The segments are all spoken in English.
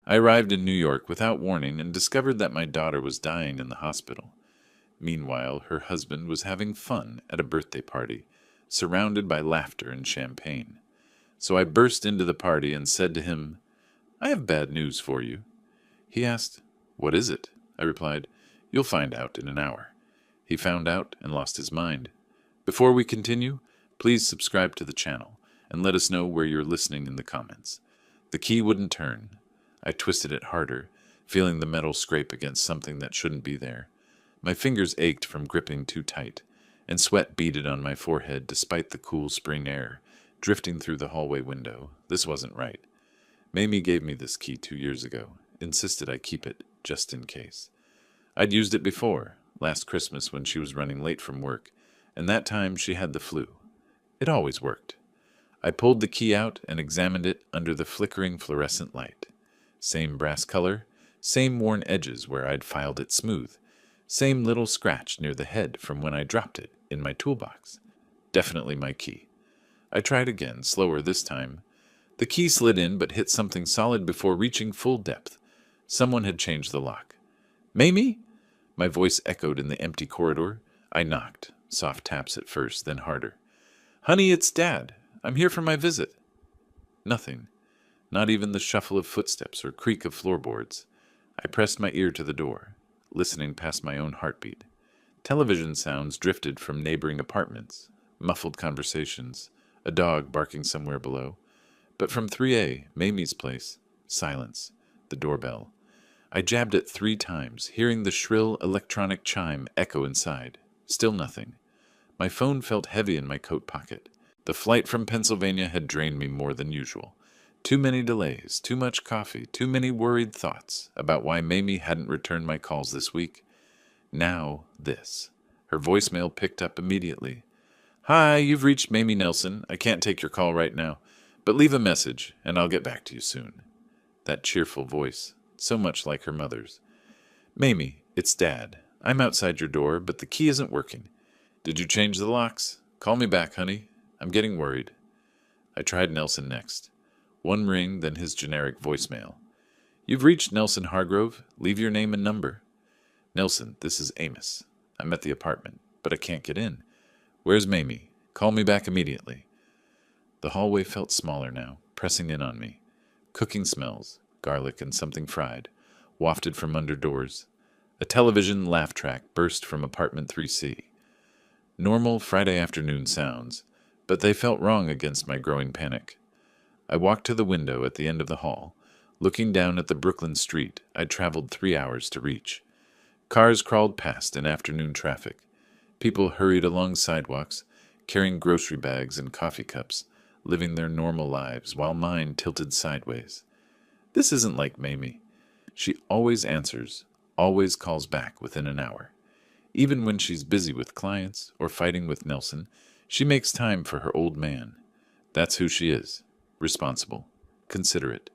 I arrived in New York without warning and discovered that my daughter was dying in the hospital. Meanwhile, her husband was having fun at a birthday party, surrounded by laughter and champagne. So I burst into the party and said to him, "I have bad news for you." He asked, "What is it?" I replied, "You'll find out in an hour." He found out and lost his mind. Before we continue, please subscribe to the channel and let us know where you're listening in the comments. The key wouldn't turn. I twisted it harder, feeling the metal scrape against something that shouldn't be there. My fingers ached from gripping too tight, and sweat beaded on my forehead despite the cool spring air drifting through the hallway window. This wasn't right. Mamie gave me this key 2 years ago, insisted I keep it, just in case. I'd used it before, last Christmas when she was running late from work, and that time she had the flu. It always worked. I pulled the key out and examined it under the flickering fluorescent light. Same brass color, same worn edges where I'd filed it smooth, same little scratch near the head from when I dropped it in my toolbox. Definitely my key. I tried again, slower this time. The key slid in but hit something solid before reaching full depth. Someone had changed the lock. "Mamie?" My voice echoed in the empty corridor. I knocked, soft taps at first, then harder. "Honey, it's Dad. I'm here for my visit." Nothing. Not even the shuffle of footsteps or creak of floorboards. I pressed my ear to the door, listening past my own heartbeat. Television sounds drifted from neighboring apartments, muffled conversations, a dog barking somewhere below. But from 3A, Mamie's place, silence, the doorbell. I jabbed it 3 times, hearing the shrill electronic chime echo inside. Still nothing. My phone felt heavy in my coat pocket. The flight from Pennsylvania had drained me more than usual. Too many delays, too much coffee, too many worried thoughts about why Mamie hadn't returned my calls this week. Now, this. Her voicemail picked up immediately. "Hi, you've reached Mamie Nelson. I can't take your call right now, but leave a message, and I'll get back to you soon." That cheerful voice, so much like her mother's. "Mamie, it's Dad. I'm outside your door, but the key isn't working. Did you change the locks? Call me back, honey. I'm getting worried." I tried Nelson next. One ring, then his generic voicemail. "You've reached Nelson Hargrove. Leave your name and number." "Nelson, this is Amos. I'm at the apartment, but I can't get in. Where's Mamie? Call me back immediately." The hallway felt smaller now, pressing in on me. Cooking smells, garlic and something fried, wafted from under doors. A television laugh track burst from apartment 3C. Normal Friday afternoon sounds, but they felt wrong against my growing panic. I walked to the window at the end of the hall, looking down at the Brooklyn street I'd traveled 3 hours to reach. Cars crawled past in afternoon traffic. People hurried along sidewalks, carrying grocery bags and coffee cups, living their normal lives while mine tilted sideways. This isn't like Mamie. She always answers, always calls back within an hour. Even when she's busy with clients or fighting with Nelson, she makes time for her old man. That's who she is. Responsible. Considerate.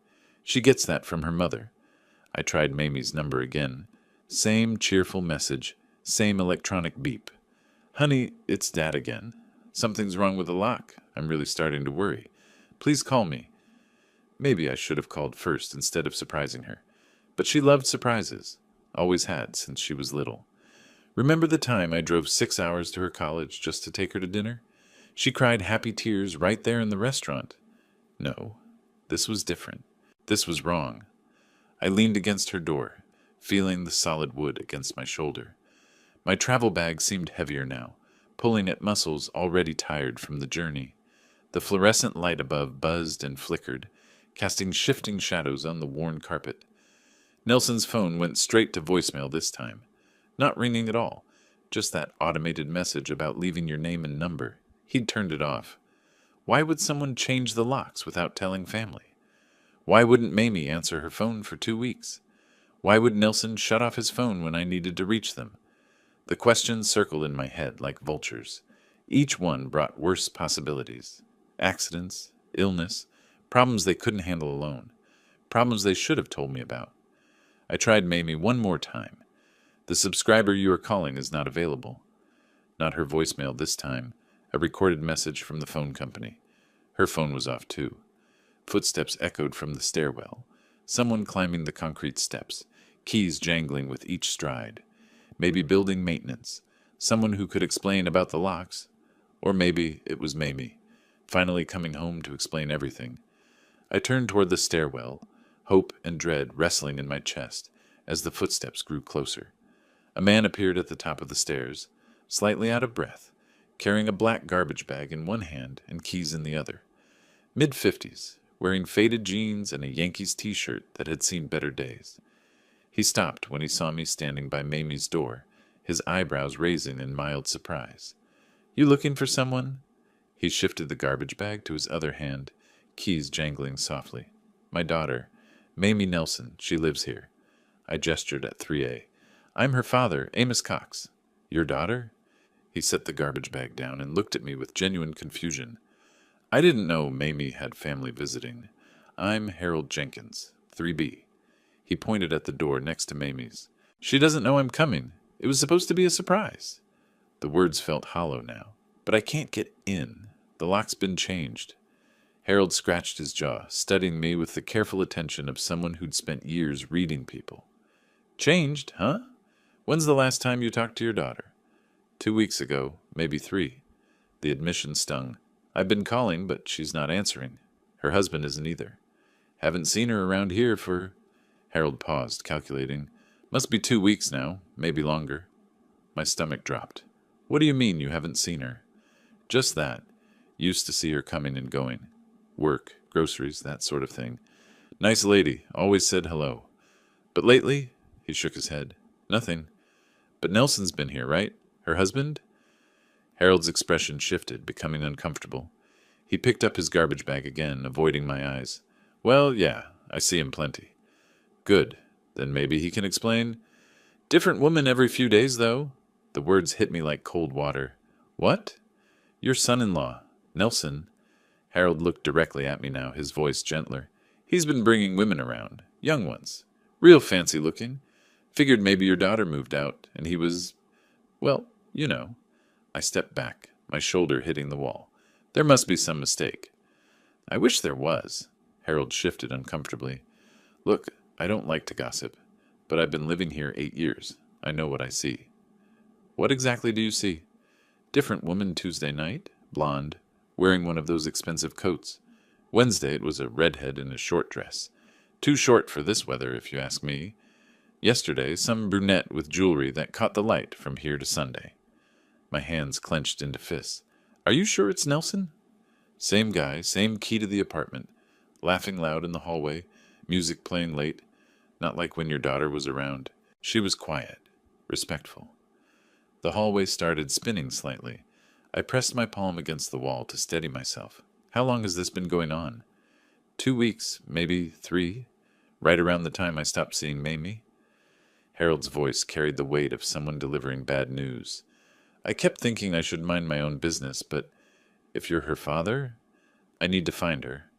She gets that from her mother. I tried Mamie's number again. Same cheerful message, same electronic beep. "Honey, it's Dad again. Something's wrong with the lock. I'm really starting to worry. Please call me." Maybe I should have called first instead of surprising her. But she loved surprises. Always had since she was little. Remember the time I drove 6 hours to her college just to take her to dinner? She cried happy tears right there in the restaurant. No, this was different. This was wrong. I leaned against her door, feeling the solid wood against my shoulder. My travel bag seemed heavier now, pulling at muscles already tired from the journey. The fluorescent light above buzzed and flickered, casting shifting shadows on the worn carpet. Nelson's phone went straight to voicemail this time. Not ringing at all, just that automated message about leaving your name and number. He'd turned it off. Why would someone change the locks without telling family? Why wouldn't Mamie answer her phone for 2 weeks? Why would Nelson shut off his phone when I needed to reach them? The questions circled in my head like vultures. Each one brought worse possibilities. Accidents, illness, problems they couldn't handle alone. Problems they should have told me about. I tried Mamie one more time. "The subscriber you are calling is not available." Not her voicemail this time. A recorded message from the phone company. Her phone was off too. Footsteps echoed from the stairwell. Someone climbing the concrete steps, keys jangling with each stride. Maybe building maintenance. Someone who could explain about the locks. Or maybe it was Mamie, finally coming home to explain everything. I turned toward the stairwell, hope and dread wrestling in my chest as the footsteps grew closer. A man appeared at the top of the stairs, slightly out of breath, carrying a black garbage bag in one hand and keys in the other. Mid-50s, wearing faded jeans and a Yankees t-shirt that had seen better days. He stopped when he saw me standing by Mamie's door, his eyebrows raising in mild surprise. "You looking for someone?" He shifted the garbage bag to his other hand, keys jangling softly. "My daughter, Mamie Nelson, she lives here." I gestured at 3A. "I'm her father, Amos Cox." "Your daughter?" He set the garbage bag down and looked at me with genuine confusion. "I didn't know Mamie had family visiting. I'm Harold Jenkins, 3B. He pointed at the door next to Mamie's. "She doesn't know I'm coming. It was supposed to be a surprise." The words felt hollow now. "But I can't get in. The lock's been changed." Harold scratched his jaw, studying me with the careful attention of someone who'd spent years reading people. "Changed, huh? When's the last time you talked to your daughter?" 2 weeks ago, maybe 3. The admission stung. "I've been calling, but she's not answering. Her husband isn't either. Haven't seen her around here for—" Harold paused, calculating. "Must be 2 weeks now, maybe longer." My stomach dropped. "What do you mean you haven't seen her?" "Just that. Used to see her coming and going. Work, groceries, that sort of thing. Nice lady, always said hello. But lately," he shook his head, "nothing. But Nelson's been here, right? Her husband?" Harold's expression shifted, becoming uncomfortable. He picked up his garbage bag again, avoiding my eyes. "Well, yeah, I see him plenty." "Good. Then maybe he can explain." "Different woman every few days, though." The words hit me like cold water. "What?" "Your son-in-law, Nelson." Harold looked directly at me now, his voice gentler. "He's been bringing women around, young ones, real fancy looking. Figured maybe your daughter moved out, and he was, well, you know." I stepped back, my shoulder hitting the wall. "There must be some mistake." "I wish there was." Harold shifted uncomfortably. "Look, I don't like to gossip, but I've been living here 8 years. I know what I see." "What exactly do you see?" "Different woman Tuesday night, blonde, wearing one of those expensive coats. Wednesday it was a redhead in a short dress. Too short for this weather, if you ask me. Yesterday, some brunette with jewelry that caught the light from here to Sunday." My hands clenched into fists. "Are you sure it's Nelson?" "Same guy, same key to the apartment. Laughing loud in the hallway, music playing late. Not like when your daughter was around. She was quiet, respectful." The hallway started spinning slightly. I pressed my palm against the wall to steady myself. "How long has this been going on?" 2 weeks, maybe 3. Right around the time I stopped seeing Mamie." Harold's voice carried the weight of someone delivering bad news. "I kept thinking I should mind my own business, but if you're her father, I need to find her.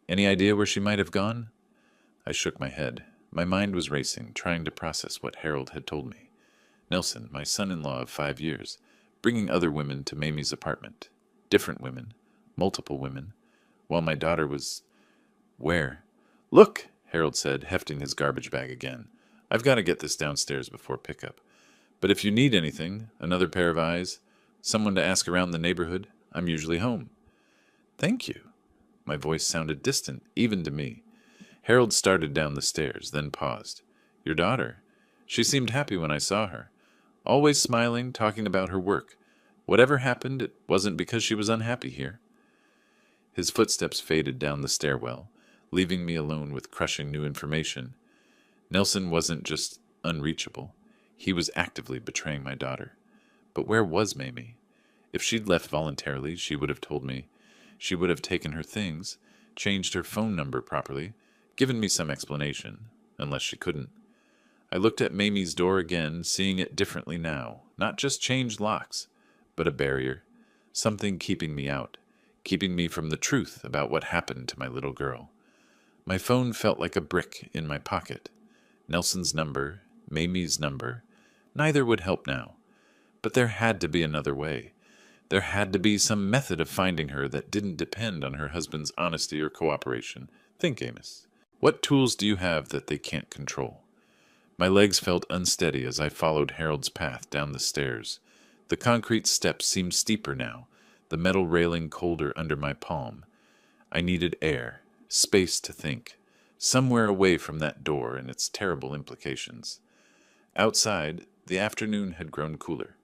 Any idea where she might have gone?" I shook my head. My mind was racing, trying to process what Harold had told me. Nelson, my son-in-law of 5 years, bringing other women to Mamie's apartment. Different women, multiple women, while my daughter was... Where? "Look," Harold said, hefting his garbage bag again. "I've got to get this downstairs before pickup. But if you need anything, another pair of eyes, someone to ask around the neighborhood, I'm usually home." "Thank you." My voice sounded distant, even to me. Harold started down the stairs, then paused. "Your daughter? She seemed happy when I saw her. Always smiling, talking about her work. Whatever happened, it wasn't because she was unhappy here." His footsteps faded down the stairwell, leaving me alone with crushing new information. Nelson wasn't just unreachable. He was actively betraying my daughter. But where was Mamie? If she'd left voluntarily, she would have told me. She would have taken her things, changed her phone number properly, given me some explanation, unless she couldn't. I looked at Mamie's door again, seeing it differently now. Not just changed locks, but a barrier. Something keeping me out, keeping me from the truth about what happened to my little girl. My phone felt like a brick in my pocket. Nelson's number, Mamie's number. Neither would help now. But there had to be another way. There had to be some method of finding her that didn't depend on her husband's honesty or cooperation. Think, Amos. What tools do you have that they can't control? My legs felt unsteady as I followed Harold's path down the stairs. The concrete steps seemed steeper now, the metal railing colder under my palm. I needed air, space to think, somewhere away from that door and its terrible implications. Outside, the afternoon had grown cooler.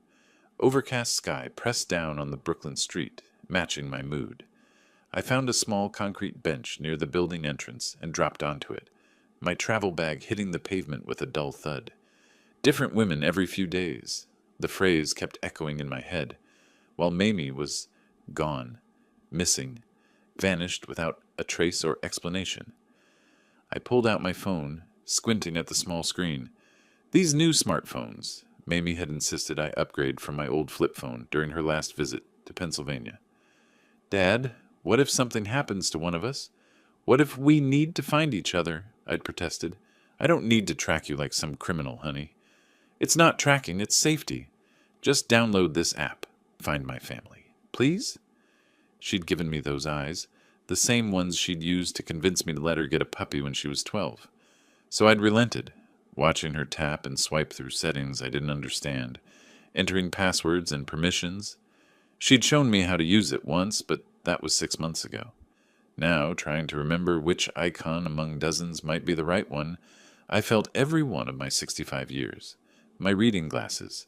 Overcast sky pressed down on the Brooklyn street, matching my mood. I found a small concrete bench near the building entrance and dropped onto it, my travel bag hitting the pavement with a dull thud. Different women every few days. The phrase kept echoing in my head, while Mamie was gone, missing, vanished without a trace or explanation. I pulled out my phone, squinting at the small screen. These new smartphones, Mamie had insisted I upgrade from my old flip phone during her last visit to Pennsylvania. Dad, what if something happens to one of us? What if we need to find each other? I'd protested. I don't need to track you like some criminal, honey. It's not tracking, it's safety. Just download this app, Find My Family. Please? She'd given me those eyes, the same ones she'd used to convince me to let her get a puppy when she was 12. So I'd relented, watching her tap and swipe through settings I didn't understand, entering passwords and permissions. She'd shown me how to use it once, but that was 6 months ago. Now, trying to remember which icon among dozens might be the right one, I felt every one of my 65 years. My reading glasses.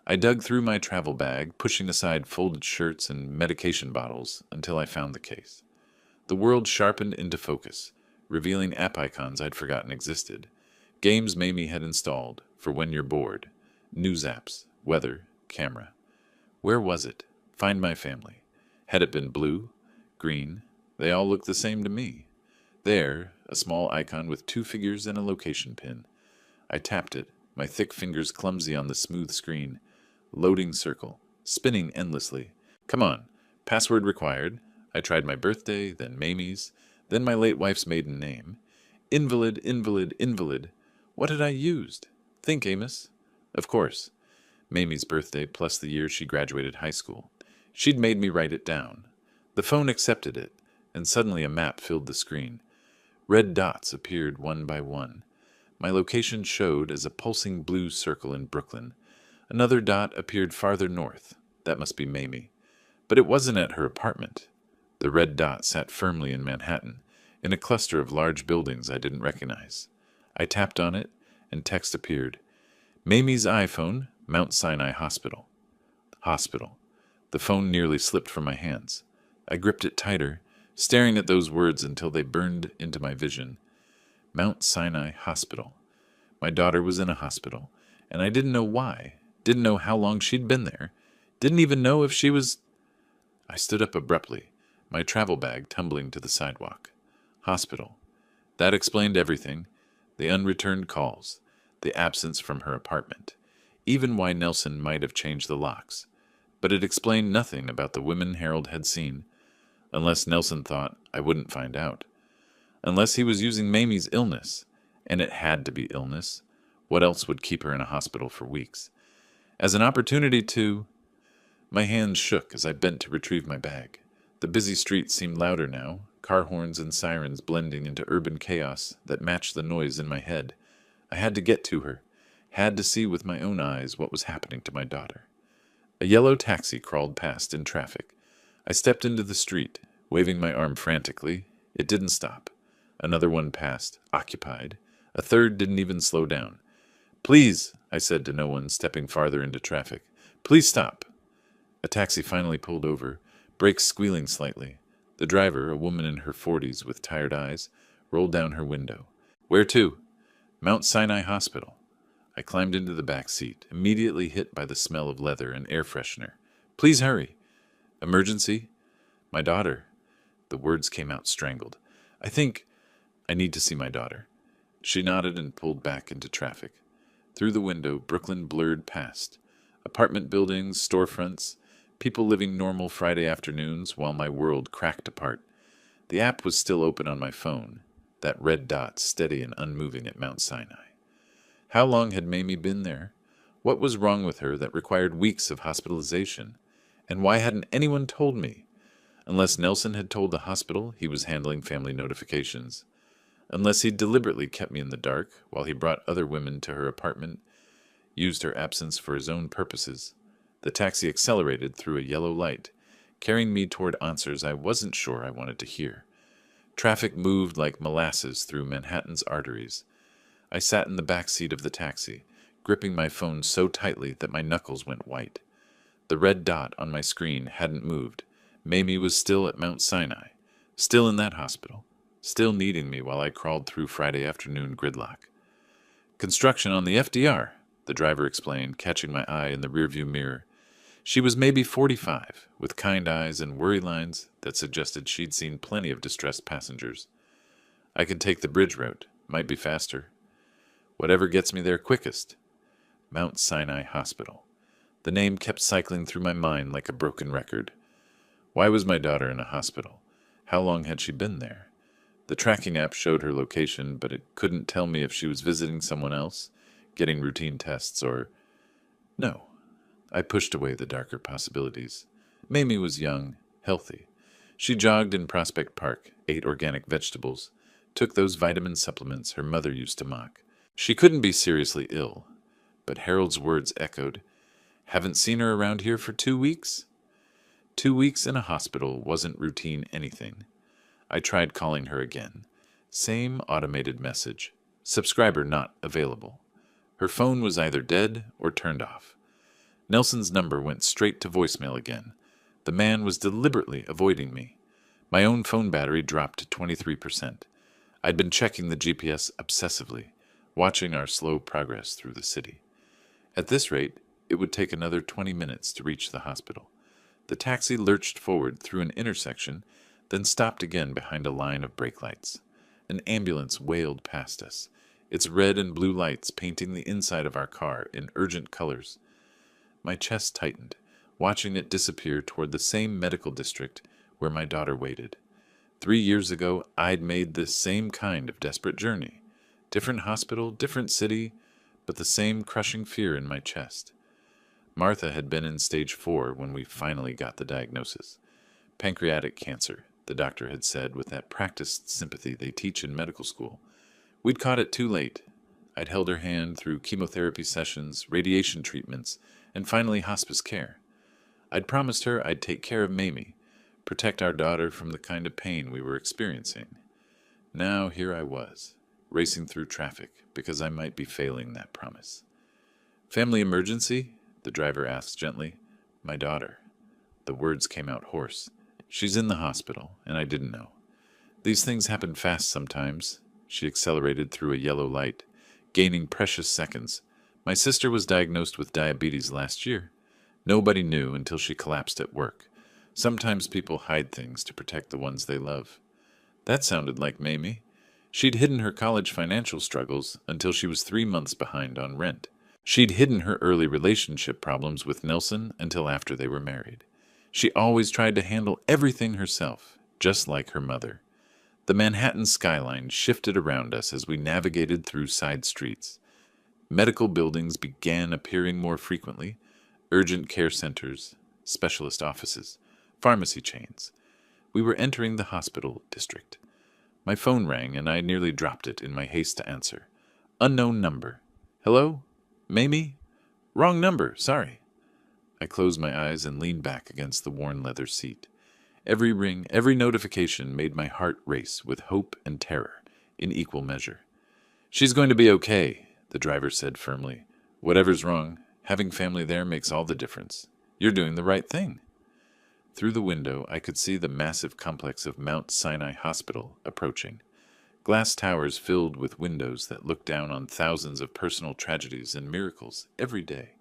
I dug through my travel bag, pushing aside folded shirts and medication bottles until I found the case. The world sharpened into focus, revealing app icons I'd forgotten existed. Games Mamie had installed for when you're bored. News apps, weather, camera. Where was it? Find My Family. Had it been blue? Green? They all looked the same to me. There, a small icon with 2 figures and a location pin. I tapped it, my thick fingers clumsy on the smooth screen. Loading circle, spinning endlessly. Come on, password required. I tried my birthday, then Mamie's, then my late wife's maiden name. Invalid, invalid, invalid. What had I used? Think, Amos. Of course. Mamie's birthday plus the year she graduated high school. She'd made me write it down. The phone accepted it, and suddenly a map filled the screen. Red dots appeared one by one. My location showed as a pulsing blue circle in Brooklyn. Another dot appeared farther north. That must be Mamie. But it wasn't at her apartment. The red dot sat firmly in Manhattan, in a cluster of large buildings I didn't recognize. I tapped on it, and text appeared. Mamie's iPhone, Mount Sinai Hospital. Hospital. The phone nearly slipped from my hands. I gripped it tighter, staring at those words until they burned into my vision. Mount Sinai Hospital. My daughter was in a hospital, and I didn't know why, didn't know how long she'd been there, didn't even know if she was... I stood up abruptly, my travel bag tumbling to the sidewalk. Hospital. That explained everything. The unreturned calls, the absence from her apartment, even why Nelson might have changed the locks. But it explained nothing about the women Harold had seen, unless Nelson thought I wouldn't find out. Unless he was using Mamie's illness, and it had to be illness. What else would keep her in a hospital for weeks? As an opportunity to... My hands shook as I bent to retrieve my bag. The busy street seemed louder now, car horns and sirens blending into urban chaos that matched the noise in my head. I had to get to her, had to see with my own eyes what was happening to my daughter. A yellow taxi crawled past in traffic. I stepped into the street, waving my arm frantically. It didn't stop. Another one passed, occupied. A third didn't even slow down. Please, I said to no one, stepping farther into traffic. Please stop. A taxi finally pulled over, brakes squealing slightly. The driver, a woman in her 40s with tired eyes, rolled down her window. Where to? Mount Sinai Hospital. I climbed into the back seat, immediately hit by the smell of leather and air freshener. Please hurry. Emergency? My daughter. The words came out strangled. I think I need to see my daughter. She nodded and pulled back into traffic. Through the window, Brooklyn blurred past. Apartment buildings, storefronts, people living normal Friday afternoons while my world cracked apart. The app was still open on my phone, that red dot steady and unmoving at Mount Sinai. How long had Mamie been there? What was wrong with her that required weeks of hospitalization? And why hadn't anyone told me? Unless Nelson had told the hospital he was handling family notifications. Unless he deliberately kept me in the dark while he brought other women to her apartment, used her absence for his own purposes. The taxi accelerated through a yellow light, carrying me toward answers I wasn't sure I wanted to hear. Traffic moved like molasses through Manhattan's arteries. I sat in the back seat of the taxi, gripping my phone so tightly that my knuckles went white. The red dot on my screen hadn't moved. Mamie was still at Mount Sinai, still in that hospital, still needing me while I crawled through Friday afternoon gridlock. Construction on the FDR, the driver explained, catching my eye in the rearview mirror. She was maybe 45, with kind eyes and worry lines that suggested she'd seen plenty of distressed passengers. I could take the bridge route, might be faster. Whatever gets me there quickest. Mount Sinai Hospital. The name kept cycling through my mind like a broken record. Why was my daughter in a hospital? How long had she been there? The tracking app showed her location, but it couldn't tell me if she was visiting someone else, getting routine tests, or... No. I pushed away the darker possibilities. Mamie was young, healthy. She jogged in Prospect Park, ate organic vegetables, took those vitamin supplements her mother used to mock. She couldn't be seriously ill. But Harold's words echoed, "Haven't seen her around here for 2 weeks?" 2 weeks in a hospital wasn't routine anything. I tried calling her again. Same automated message. Subscriber not available. Her phone was either dead or turned off. Nelson's number went straight to voicemail again. The man was deliberately avoiding me. My own phone battery dropped to 23%. I'd been checking the GPS obsessively, watching our slow progress through the city. At this rate, it would take another 20 minutes to reach the hospital. The taxi lurched forward through an intersection, then stopped again behind a line of brake lights. An ambulance wailed past us, its red and blue lights painting the inside of our car in urgent colors. My chest tightened, watching it disappear toward the same medical district where my daughter waited. 3 years ago, I'd made this same kind of desperate journey. Different hospital, different city, but the same crushing fear in my chest. Martha had been in stage 4 when we finally got the diagnosis. Pancreatic cancer, the doctor had said with that practiced sympathy they teach in medical school. We'd caught it too late. I'd held her hand through chemotherapy sessions, radiation treatments, and finally hospice care. I'd promised her I'd take care of Mamie, protect our daughter from the kind of pain we were experiencing. Now here I was, racing through traffic because I might be failing that promise. "Family emergency?" the driver asked gently. "My daughter." The words came out hoarse. "She's in the hospital, and I didn't know. These things happen fast sometimes." She accelerated through a yellow light, gaining precious seconds. "My sister was diagnosed with diabetes last year. Nobody knew until she collapsed at work. Sometimes people hide things to protect the ones they love." That sounded like Mamie. She'd hidden her college financial struggles until she was 3 months behind on rent. She'd hidden her early relationship problems with Nelson until after they were married. She always tried to handle everything herself, just like her mother. The Manhattan skyline shifted around us as we navigated through side streets. Medical buildings began appearing more frequently, urgent care centers, specialist offices, pharmacy chains. We were entering the hospital district. My phone rang, and I nearly dropped it in my haste to answer. Unknown number. "Hello? Mamie? Wrong number, sorry." I closed my eyes and leaned back against the worn leather seat. Every ring, every notification made my heart race with hope and terror in equal measure. "She's going to be okay," the driver said firmly. "Whatever's wrong, having family there makes all the difference. You're doing the right thing." Through the window, I could see the massive complex of Mount Sinai Hospital approaching. Glass towers filled with windows that looked down on thousands of personal tragedies and miracles every day.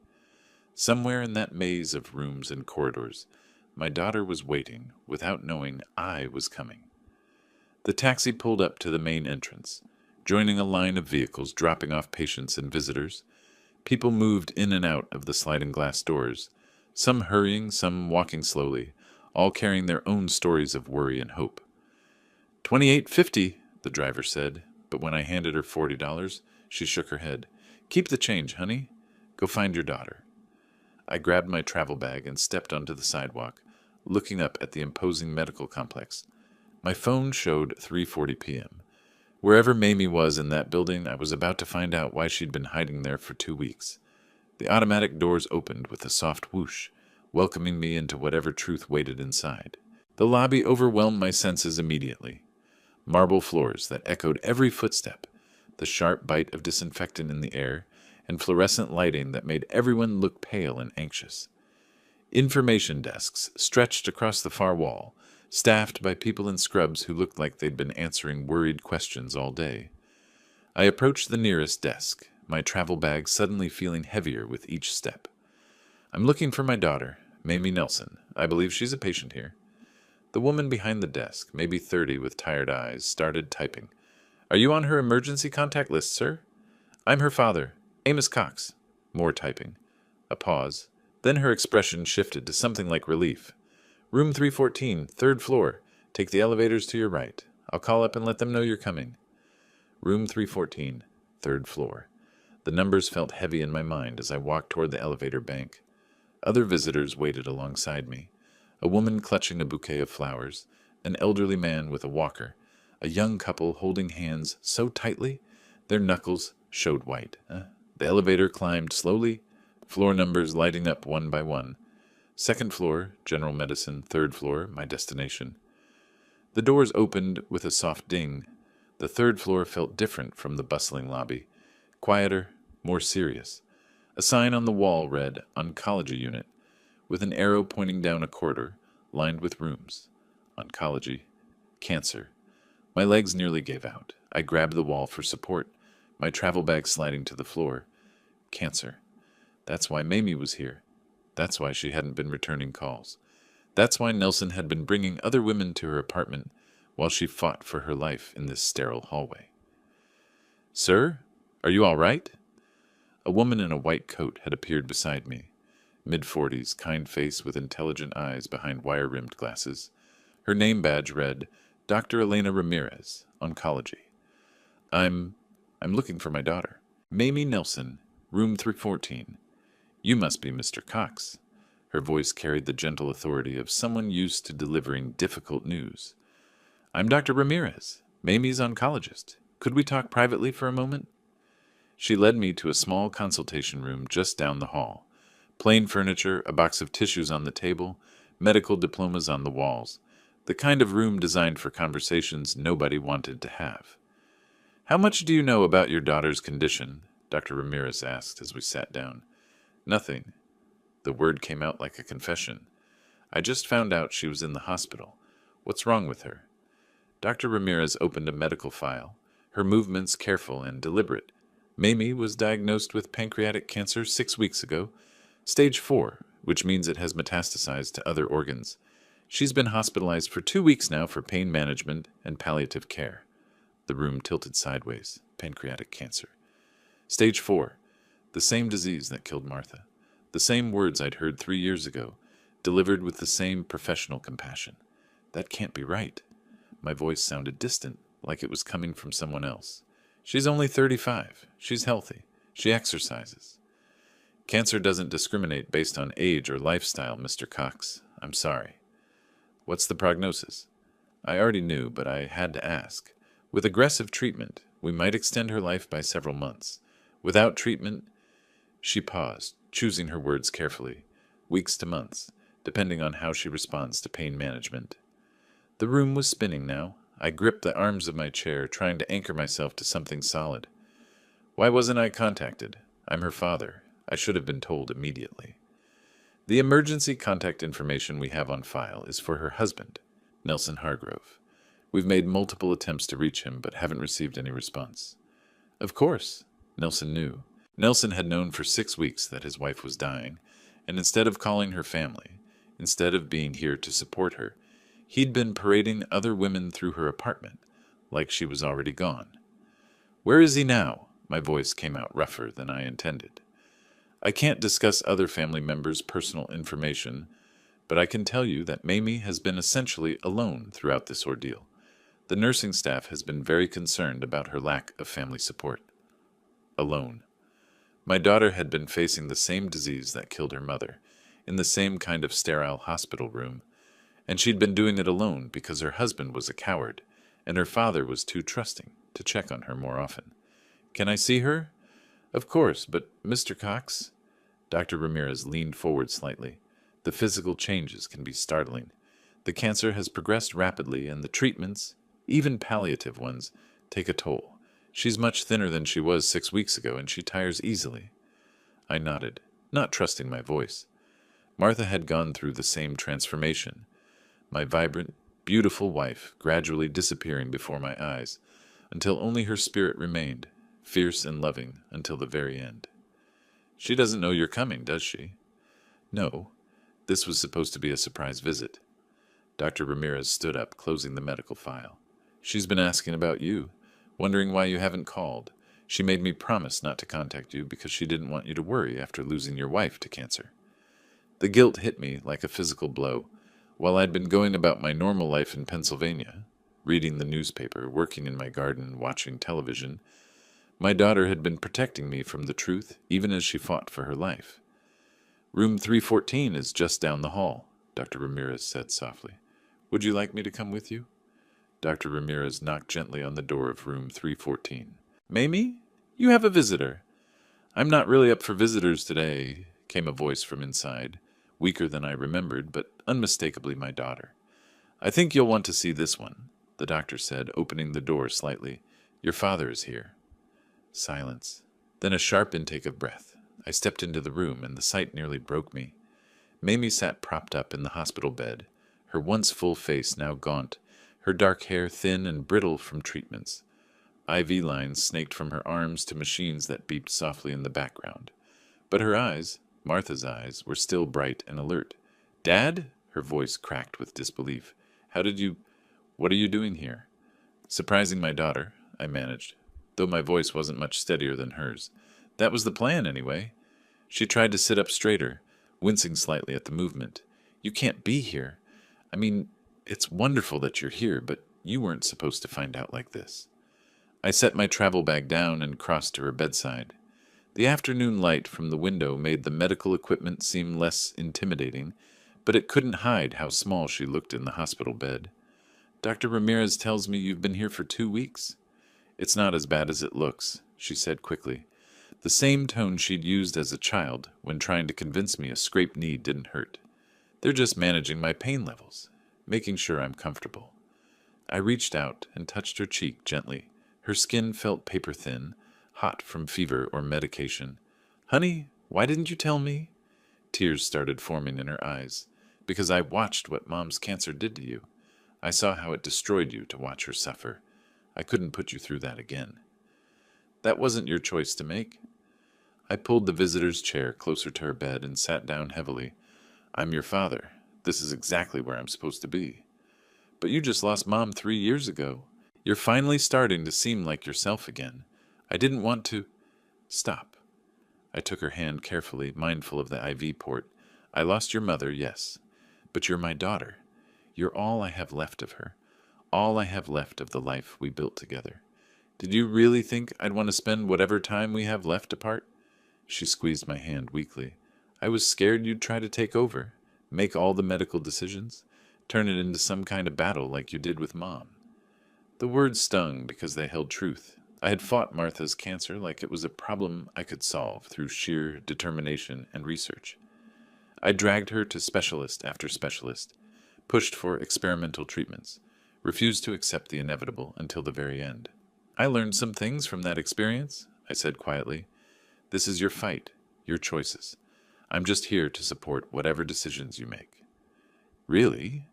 Somewhere in that maze of rooms and corridors, my daughter was waiting without knowing I was coming. The taxi pulled up to the main entrance, joining a line of vehicles dropping off patients and visitors. People moved in and out of the sliding glass doors, some hurrying, some walking slowly, all carrying their own stories of worry and hope. $28.50, the driver said, but when I handed her $40, she shook her head. "Keep the change, honey. Go find your daughter." I grabbed my travel bag and stepped onto the sidewalk, looking up at the imposing medical complex. My phone showed 3:40 p.m. Wherever Mamie was in that building, I was about to find out why she'd been hiding there for 2 weeks. The automatic doors opened with a soft whoosh, welcoming me into whatever truth waited inside. The lobby overwhelmed my senses immediately. Marble floors that echoed every footstep, the sharp bite of disinfectant in the air, and fluorescent lighting that made everyone look pale and anxious. Information desks stretched across the far wall, staffed by people in scrubs who looked like they'd been answering worried questions all day. I approached the nearest desk, my travel bag suddenly feeling heavier with each step. "I'm looking for my daughter, Mamie Nelson. I believe she's a patient here." The woman behind the desk, maybe 30 with tired eyes, started typing. "Are you on her emergency contact list, sir?" "I'm her father, Amos Cox." More typing. A pause. Then her expression shifted to something like relief. "Room 314, third floor. Take the elevators to your right. I'll call up and let them know you're coming." Room 314, third floor. The numbers felt heavy in my mind as I walked toward the elevator bank. Other visitors waited alongside me. A woman clutching a bouquet of flowers, an elderly man with a walker, a young couple holding hands so tightly their knuckles showed white. The elevator climbed slowly, floor numbers lighting up one by one. Second floor, general medicine. Third floor, my destination. The doors opened with a soft ding. The third floor felt different from the bustling lobby. Quieter, more serious. A sign on the wall read, "Oncology Unit," with an arrow pointing down a corridor, lined with rooms. Oncology. Cancer. My legs nearly gave out. I grabbed the wall for support, my travel bag sliding to the floor. Cancer. That's why Mamie was here. That's why she hadn't been returning calls. That's why Nelson had been bringing other women to her apartment while she fought for her life in this sterile hallway. "Sir, are you all right?" A woman in a white coat had appeared beside me. Mid-40s, kind face with intelligent eyes behind wire-rimmed glasses. Her name badge read, "Dr. Elena Ramirez, Oncology." I'm looking for my daughter. "Mamie Nelson, room 314. You must be Mr. Cox." Her voice carried the gentle authority of someone used to delivering difficult news. "I'm Dr. Ramirez, Mamie's oncologist. Could we talk privately for a moment?" She led me to a small consultation room just down the hall. Plain furniture, a box of tissues on the table, medical diplomas on the walls. The kind of room designed for conversations nobody wanted to have. "How much do you know about your daughter's condition?" Dr. Ramirez asked as we sat down. "Nothing." The word came out like a confession. "I just found out she was in the hospital. What's wrong with her?" Dr. Ramirez opened a medical file, her movements careful and deliberate. "Mamie was diagnosed with pancreatic cancer 6 weeks ago. Stage 4, which means it has metastasized to other organs. She's been hospitalized for 2 weeks now for pain management and palliative care." The room tilted sideways. Pancreatic cancer. Stage 4. The same disease that killed Martha. The same words I'd heard 3 years ago, delivered with the same professional compassion. That can't be right. My voice sounded distant, like it was coming from someone else. "She's only 35. She's healthy. She exercises." "Cancer doesn't discriminate based on age or lifestyle, Mr. Cox. I'm sorry." "What's the prognosis?" I already knew, but I had to ask. With aggressive treatment, we might extend her life by several months. Without treatment, she paused, choosing her words carefully. Weeks to months, depending on how she responds to pain management. The room was spinning now. I gripped the arms of my chair, trying to anchor myself to something solid. "Why wasn't I contacted? I'm her father. I should have been told immediately." "The emergency contact information we have on file is for her husband, Nelson Hargrove. We've made multiple attempts to reach him, but haven't received any response." Of course, Nelson knew. Nelson had known for 6 weeks that his wife was dying, and instead of calling her family, instead of being here to support her, he'd been parading other women through her apartment, like she was already gone. "Where is he now?" My voice came out rougher than I intended. "I can't discuss other family members' personal information, but I can tell you that Mamie has been essentially alone throughout this ordeal. The nursing staff has been very concerned about her lack of family support." Alone. My daughter had been facing the same disease that killed her mother, in the same kind of sterile hospital room, and she'd been doing it alone because her husband was a coward, and her father was too trusting. to check on her more often. "Can I see her?" "Of course, but Mr. Cox—" Dr. Ramirez leaned forward slightly. "The physical changes can be startling. The cancer has progressed rapidly, and the treatments, even palliative ones, take a toll. She's much thinner than she was 6 weeks ago, and she tires easily." I nodded, not trusting my voice. Martha had gone through the same transformation. My vibrant, beautiful wife gradually disappearing before my eyes, until only her spirit remained, fierce and loving until the very end. "She doesn't know you're coming, does she?" "No. This was supposed to be a surprise visit." Dr. Ramirez stood up, closing the medical file. "She's been asking about you, wondering why you haven't called. She made me promise not to contact you because she didn't want you to worry after losing your wife to cancer." The guilt hit me like a physical blow. While I'd been going about my normal life in Pennsylvania, reading the newspaper, working in my garden, watching television, my daughter had been protecting me from the truth even as she fought for her life. "Room 314 is just down the hall," Dr. Ramirez said softly. "Would you like me to come with you?" Dr. Ramirez knocked gently on the door of room 314. "Mamie, you have a visitor." "I'm not really up for visitors today," came a voice from inside, weaker than I remembered, but unmistakably my daughter. "I think you'll want to see this one," the doctor said, opening the door slightly. "Your father is here." Silence. Then a sharp intake of breath. I stepped into the room, and the sight nearly broke me. Mamie sat propped up in the hospital bed, her once full face now gaunt, her dark hair thin and brittle from treatments. IV lines snaked from her arms to machines that beeped softly in the background. But her eyes, Martha's eyes, were still bright and alert. "Dad?" Her voice cracked with disbelief. "What are you doing here?" "Surprising my daughter," I managed, though my voice wasn't much steadier than hers. "That was the plan, anyway." She tried to sit up straighter, wincing slightly at the movement. "You can't be here. I mean, it's wonderful that you're here, but you weren't supposed to find out like this." I set my travel bag down and crossed to her bedside. The afternoon light from the window made the medical equipment seem less intimidating, but it couldn't hide how small she looked in the hospital bed. "Dr. Ramirez tells me you've been here for 2 weeks. "It's not as bad as it looks," she said quickly. The same tone she'd used as a child when trying to convince me a scraped knee didn't hurt. "They're just managing my pain levels, making sure I'm comfortable." I reached out and touched her cheek gently. Her skin felt paper-thin, hot from fever or medication. "Honey, why didn't you tell me?" Tears started forming in her eyes. "Because I watched what Mom's cancer did to you. I saw how it destroyed you to watch her suffer. I couldn't put you through that again." "That wasn't your choice to make." I pulled the visitor's chair closer to her bed and sat down heavily. "I'm your father. This is exactly where I'm supposed to be." "But you just lost Mom 3 years ago. You're finally starting to seem like yourself again. I didn't want to—" "Stop." I took her hand carefully, mindful of the IV port. "I lost your mother, yes. But you're my daughter. You're all I have left of her. All I have left of the life we built together. Did you really think I'd want to spend whatever time we have left apart?" She squeezed my hand weakly. "I was scared you'd try to take over, make all the medical decisions, turn it into some kind of battle like you did with Mom." The words stung because they held truth. I had fought Martha's cancer like it was a problem I could solve through sheer determination and research. I dragged her to specialist after specialist, pushed for experimental treatments, refused to accept the inevitable until the very end. "I learned some things from that experience," I said quietly. "This is your fight, your choices. I'm just here to support whatever decisions you make." "Really?"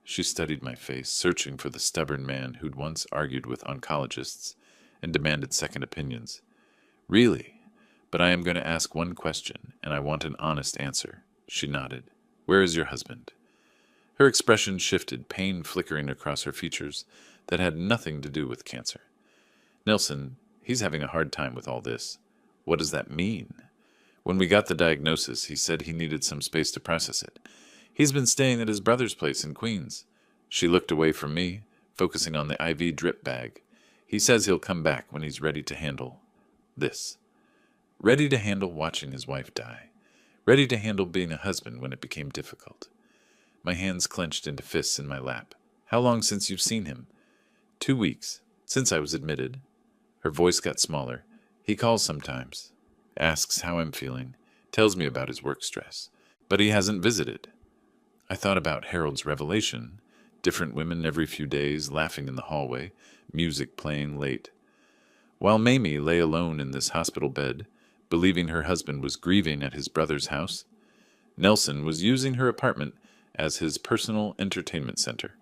She studied my face, searching for the stubborn man who'd once argued with oncologists and demanded second opinions. "Really? But I am going to ask one question, and I want an honest answer." She nodded. "Where is your husband?" Her expression shifted, pain flickering across her features that had nothing to do with cancer. "Nelson, he's having a hard time with all this." "What does that mean?" "When we got the diagnosis, he said he needed some space to process it. He's been staying at his brother's place in Queens." She looked away from me, focusing on the IV drip bag. "He says he'll come back when he's ready to handle this. Ready to handle watching his wife die. Ready to handle being a husband when it became difficult." My hands clenched into fists in my lap. "How long since you've seen him?" 2 weeks, since I was admitted. Her voice got smaller. He calls sometimes, asks how I'm feeling, tells me about his work stress, but he hasn't visited. I thought about Harold's revelation. Different women every few days, laughing in the hallway, music playing late. While Mamie lay alone in this hospital bed, believing her husband was grieving at his brother's house, Nelson was using her apartment as his personal entertainment center.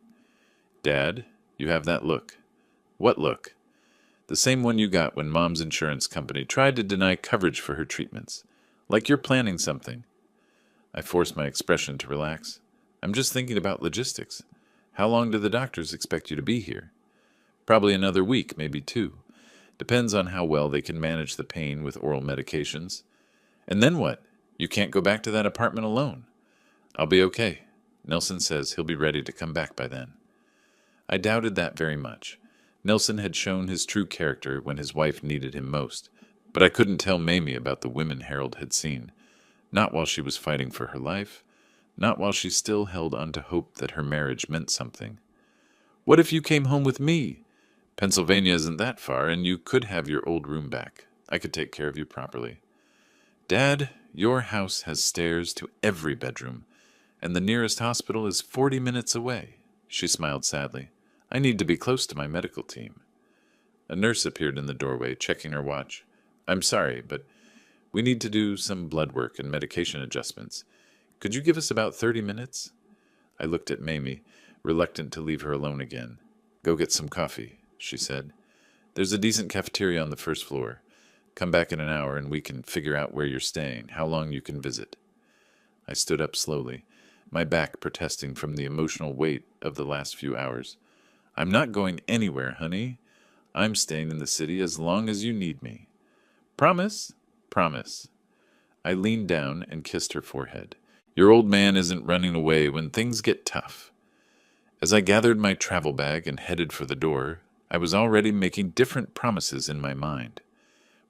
Dad, you have that look. What look? The same one you got when Mom's insurance company tried to deny coverage for her treatments. Like you're planning something. I forced my expression to relax. I'm just thinking about logistics. How long do the doctors expect you to be here? Probably another week, maybe 2. Depends on how well they can manage the pain with oral medications. And then what? You can't go back to that apartment alone. I'll be okay. Nelson says he'll be ready to come back by then. I doubted that very much. Nelson had shown his true character when his wife needed him most, but I couldn't tell Mamie about the women Harold had seen. Not while she was fighting for her life. Not while she still held on to hope that her marriage meant something. What if you came home with me? Pennsylvania isn't that far, and you could have your old room back. I could take care of you properly. Dad, your house has stairs to every bedroom, and the nearest hospital is 40 minutes away. She smiled sadly. I need to be close to my medical team. A nurse appeared in the doorway, checking her watch. I'm sorry, but we need to do some blood work and medication adjustments. Could you give us about 30 minutes? I looked at Mamie, reluctant to leave her alone again. Go get some coffee, she said. There's a decent cafeteria on the first floor. Come back in an hour and we can figure out where you're staying, how long you can visit. I stood up slowly, my back protesting from the emotional weight of the last few hours. I'm not going anywhere, honey. I'm staying in the city as long as you need me. Promise? Promise. I leaned down and kissed her forehead. Your old man isn't running away when things get tough. As I gathered my travel bag and headed for the door, I was already making different promises in my mind.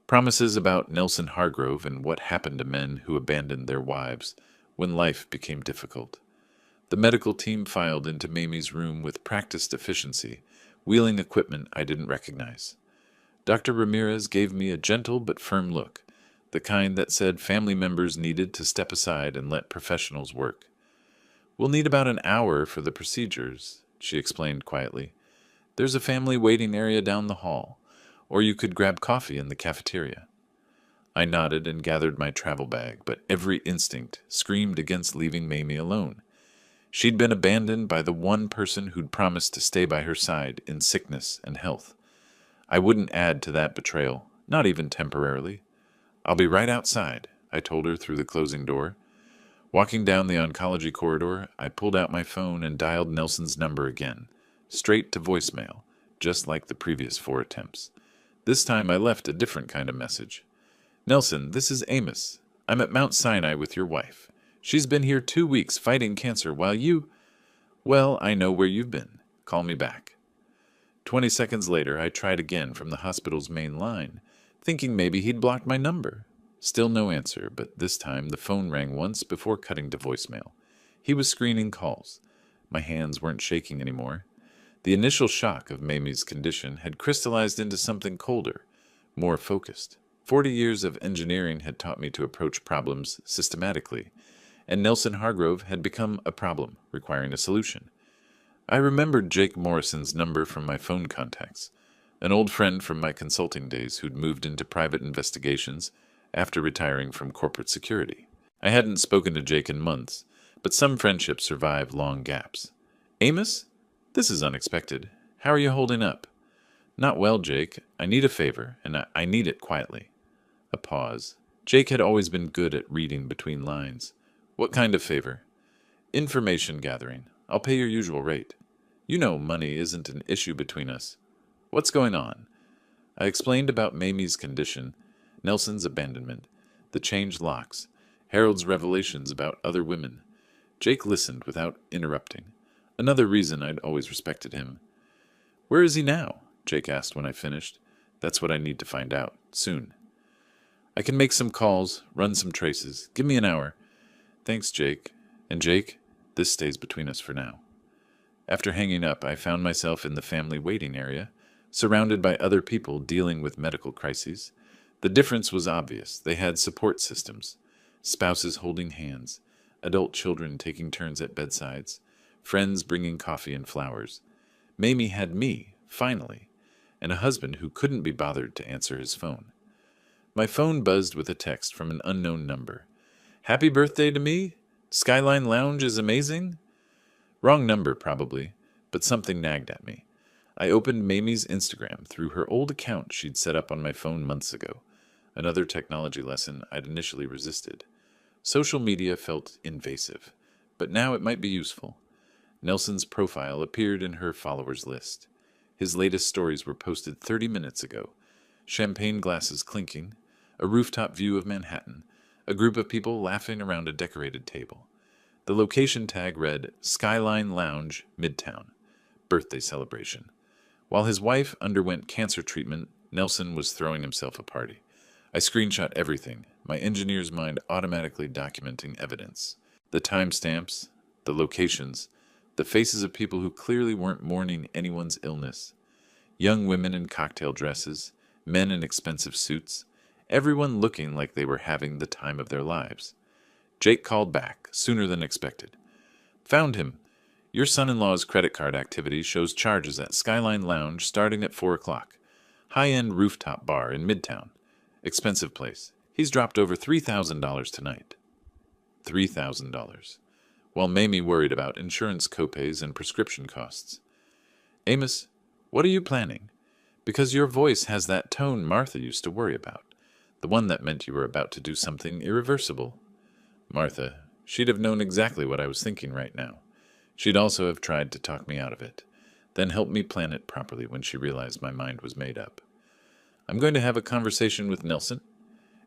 Promises about Nelson Hargrove and what happened to men who abandoned their wives when life became difficult. The medical team filed into Mamie's room with practiced efficiency, wheeling equipment I didn't recognize. Dr. Ramirez gave me a gentle but firm look, the kind that said family members needed to step aside and let professionals work. We'll need about an hour for the procedures, she explained quietly. There's a family waiting area down the hall, or you could grab coffee in the cafeteria. I nodded and gathered my travel bag, but every instinct screamed against leaving Mamie alone. She'd been abandoned by the one person who'd promised to stay by her side in sickness and health. I wouldn't add to that betrayal, not even temporarily. I'll be right outside, I told her through the closing door. Walking down the oncology corridor, I pulled out my phone and dialed Nelson's number again, straight to voicemail, just like the previous 4 attempts. This time I left a different kind of message. Nelson, this is Amos. I'm at Mount Sinai with your wife. She's been here 2 weeks fighting cancer while you... Well, I know where you've been. Call me back. 20 seconds later, I tried again from the hospital's main line, thinking maybe he'd blocked my number. Still no answer, but this time the phone rang once before cutting to voicemail. He was screening calls. My hands weren't shaking anymore. The initial shock of Mamie's condition had crystallized into something colder, more focused. 40 years of engineering had taught me to approach problems systematically, and Nelson Hargrove had become a problem, requiring a solution. I remembered Jake Morrison's number from my phone contacts, an old friend from my consulting days who'd moved into private investigations after retiring from corporate security. I hadn't spoken to Jake in months, but some friendships survive long gaps. Amos? This is unexpected. How are you holding up? Not well, Jake. I need a favor, and I need it quietly. A pause. Jake had always been good at reading between lines. What kind of favor? Information gathering. I'll pay your usual rate. You know money isn't an issue between us. What's going on? I explained about Mamie's condition, Nelson's abandonment, the changed locks, Harold's revelations about other women. Jake listened without interrupting. Another reason I'd always respected him. Where is he now? Jake asked when I finished. That's what I need to find out, soon. I can make some calls, run some traces. Give me an hour. Thanks, Jake. And Jake, this stays between us for now. After hanging up, I found myself in the family waiting area, surrounded by other people dealing with medical crises. The difference was obvious. They had support systems, spouses holding hands, adult children taking turns at bedsides, friends bringing coffee and flowers. Mamie had me, finally, and a husband who couldn't be bothered to answer his phone. My phone buzzed with a text from an unknown number. "Happy birthday to me? Skyline Lounge is amazing?" Wrong number, probably, but something nagged at me. I opened Mamie's Instagram through her old account she'd set up on my phone months ago, another technology lesson I'd initially resisted. Social media felt invasive, but now it might be useful. Nelson's profile appeared in her followers list. His latest stories were posted 30 minutes ago. Champagne glasses clinking, a rooftop view of Manhattan, a group of people laughing around a decorated table. The location tag read, "Skyline Lounge, Midtown. Birthday celebration." While his wife underwent cancer treatment, Nelson was throwing himself a party. I screenshot everything, my engineer's mind automatically documenting evidence. The timestamps, the locations, the faces of people who clearly weren't mourning anyone's illness. Young women in cocktail dresses, men in expensive suits, everyone looking like they were having the time of their lives. Jake called back, sooner than expected. "Found him. Your son-in-law's credit card activity shows charges at Skyline Lounge starting at 4 o'clock. High-end rooftop bar in Midtown. Expensive place. He's dropped over $3,000 tonight." $3,000. While Mamie worried about insurance copays and prescription costs. "Amos, what are you planning? Because your voice has that tone Martha used to worry about. The one that meant you were about to do something irreversible." Martha, she'd have known exactly what I was thinking right now. She'd also have tried to talk me out of it, then help me plan it properly when she realized my mind was made up. "I'm going to have a conversation with Nelson.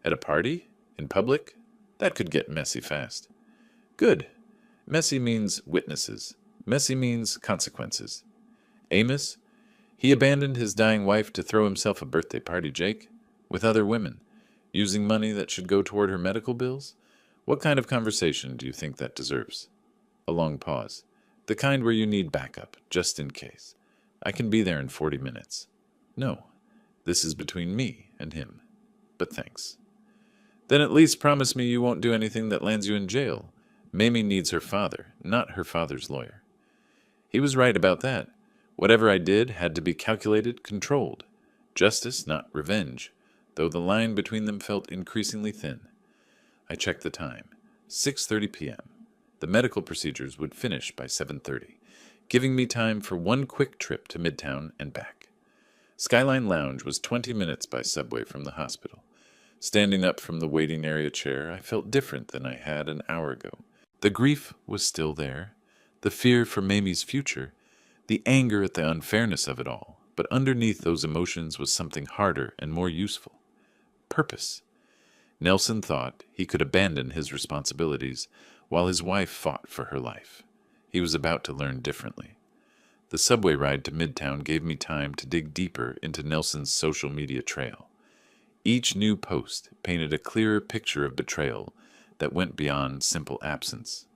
At a party? In public? That could get messy fast." "Good. Messy means witnesses. Messy means consequences. Amos, he abandoned his dying wife to throw himself a birthday party, Jake, with other women, using money that should go toward her medical bills. What kind of conversation do you think that deserves?" A long pause. "The kind where you need backup, just in case. I can be there in 40 minutes. "No. This is between me and him. But thanks." "Then at least promise me you won't do anything that lands you in jail. Mamie needs her father, not her father's lawyer." He was right about that. Whatever I did had to be calculated, controlled. Justice, not revenge, though the line between them felt increasingly thin. I checked the time. 6:30 p.m. The medical procedures would finish by 7:30, giving me time for one quick trip to Midtown and back. Skyline Lounge was 20 minutes by subway from the hospital. Standing up from the waiting area chair, I felt different than I had an hour ago. The grief was still there, the fear for Mamie's future, the anger at the unfairness of it all, but underneath those emotions was something harder and more useful. Purpose. Nelson thought he could abandon his responsibilities while his wife fought for her life. He was about to learn differently. The subway ride to Midtown gave me time to dig deeper into Nelson's social media trail. Each new post painted a clearer picture of betrayal that went beyond simple absence.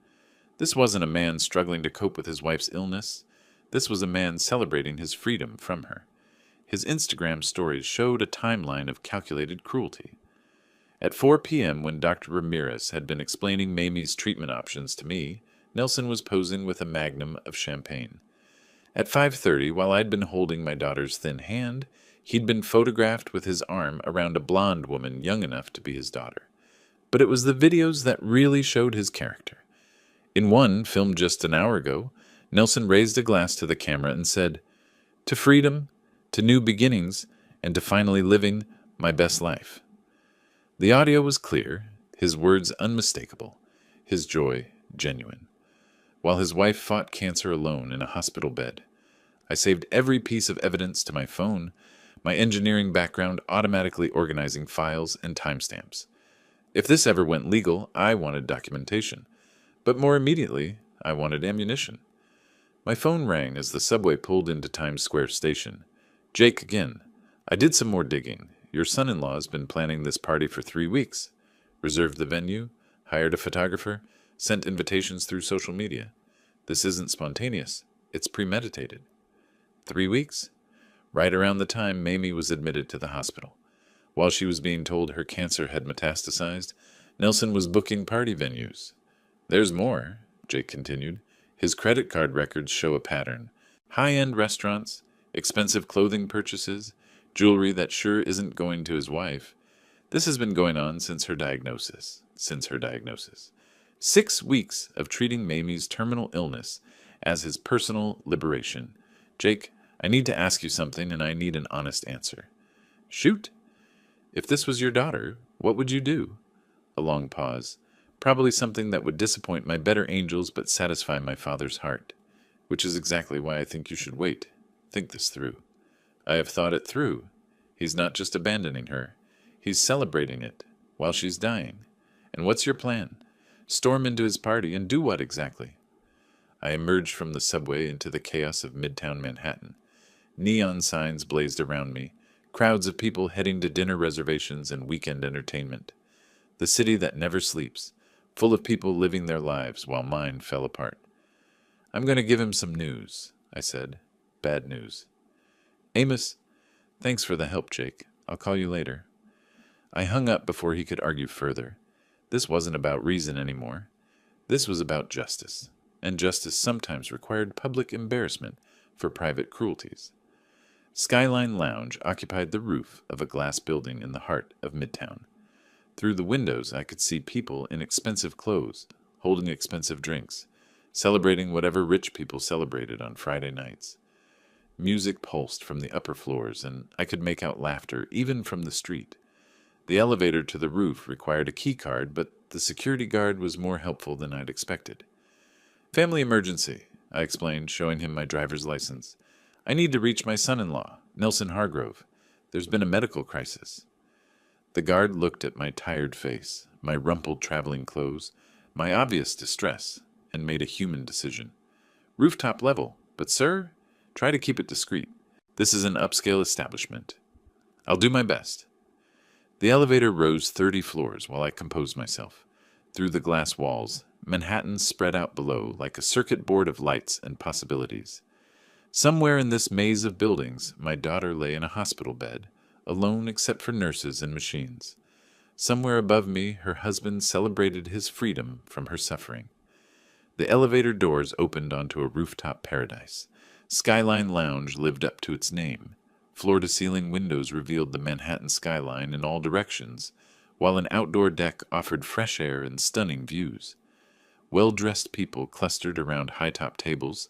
This wasn't a man struggling to cope with his wife's illness. This was a man celebrating his freedom from her. His Instagram stories showed a timeline of calculated cruelty. At 4 p.m., when Dr. Ramirez had been explaining Mamie's treatment options to me, Nelson was posing with a magnum of champagne. At 5:30, while I'd been holding my daughter's thin hand, he'd been photographed with his arm around a blonde woman young enough to be his daughter. But it was the videos that really showed his character. In one, filmed just an hour ago, Nelson raised a glass to the camera and said, "To freedom, to new beginnings, and to finally living my best life." The audio was clear, his words unmistakable, his joy genuine. While his wife fought cancer alone in a hospital bed, I saved every piece of evidence to my phone, my engineering background automatically organizing files and timestamps. If this ever went legal, I wanted documentation. But more immediately, I wanted ammunition. My phone rang as the subway pulled into Times Square station. "Jake again. I did some more digging. Your son-in-law has been planning this party for 3 weeks. Reserved the venue, hired a photographer, sent invitations through social media. This isn't spontaneous. It's premeditated." 3 weeks? right around the time Mamie was admitted to the hospital. While she was being told her cancer had metastasized, Nelson was booking party venues. There's more, Jake continued. His credit card records show a pattern. High-end restaurants, expensive clothing purchases, jewelry that sure isn't going to his wife. This has been going on since her diagnosis. 6 weeks of treating Mamie's terminal illness as his personal liberation. Jake, I need to ask you something, and I need an honest answer. Shoot. If this was your daughter, what would you do? A long pause. Probably something that would disappoint my better angels but satisfy my father's heart. Which is exactly why I think you should wait. Think this through. I have thought it through. He's not just abandoning her. He's celebrating it while she's dying. And what's your plan? Storm into his party and do what exactly? I emerged from the subway into the chaos of Midtown Manhattan. Neon signs blazed around me, crowds of people heading to dinner reservations and weekend entertainment. The city that never sleeps, full of people living their lives while mine fell apart. I'm going to give him some news, I said. Bad news. Amos, thanks for the help, Jake. I'll call you later. I hung up before he could argue further. This wasn't about reason anymore. This was about justice, and justice sometimes required public embarrassment for private cruelties. Skyline Lounge occupied the roof of a glass building in the heart of Midtown. Through the windows I could see people in expensive clothes, holding expensive drinks, celebrating whatever rich people celebrated on Friday nights. Music pulsed from the upper floors, and I could make out laughter even from the street. The elevator to the roof required a key card, but the security guard was more helpful than I'd expected. Family emergency, I explained, showing him my driver's license. I need to reach my son-in-law, Nelson Hargrove. There's been a medical crisis. The guard looked at my tired face, my rumpled traveling clothes, my obvious distress, and made a human decision. Rooftop level, but sir, try to keep it discreet. This is an upscale establishment. I'll do my best. The elevator rose 30 floors while I composed myself. Through the glass walls, Manhattan spread out below like a circuit board of lights and possibilities. Somewhere in this maze of buildings, my daughter lay in a hospital bed, alone except for nurses and machines. Somewhere above me, her husband celebrated his freedom from her suffering. The elevator doors opened onto a rooftop paradise. Skyline Lounge lived up to its name. Floor-to-ceiling windows revealed the Manhattan skyline in all directions, while an outdoor deck offered fresh air and stunning views. Well-dressed people clustered around high-top tables.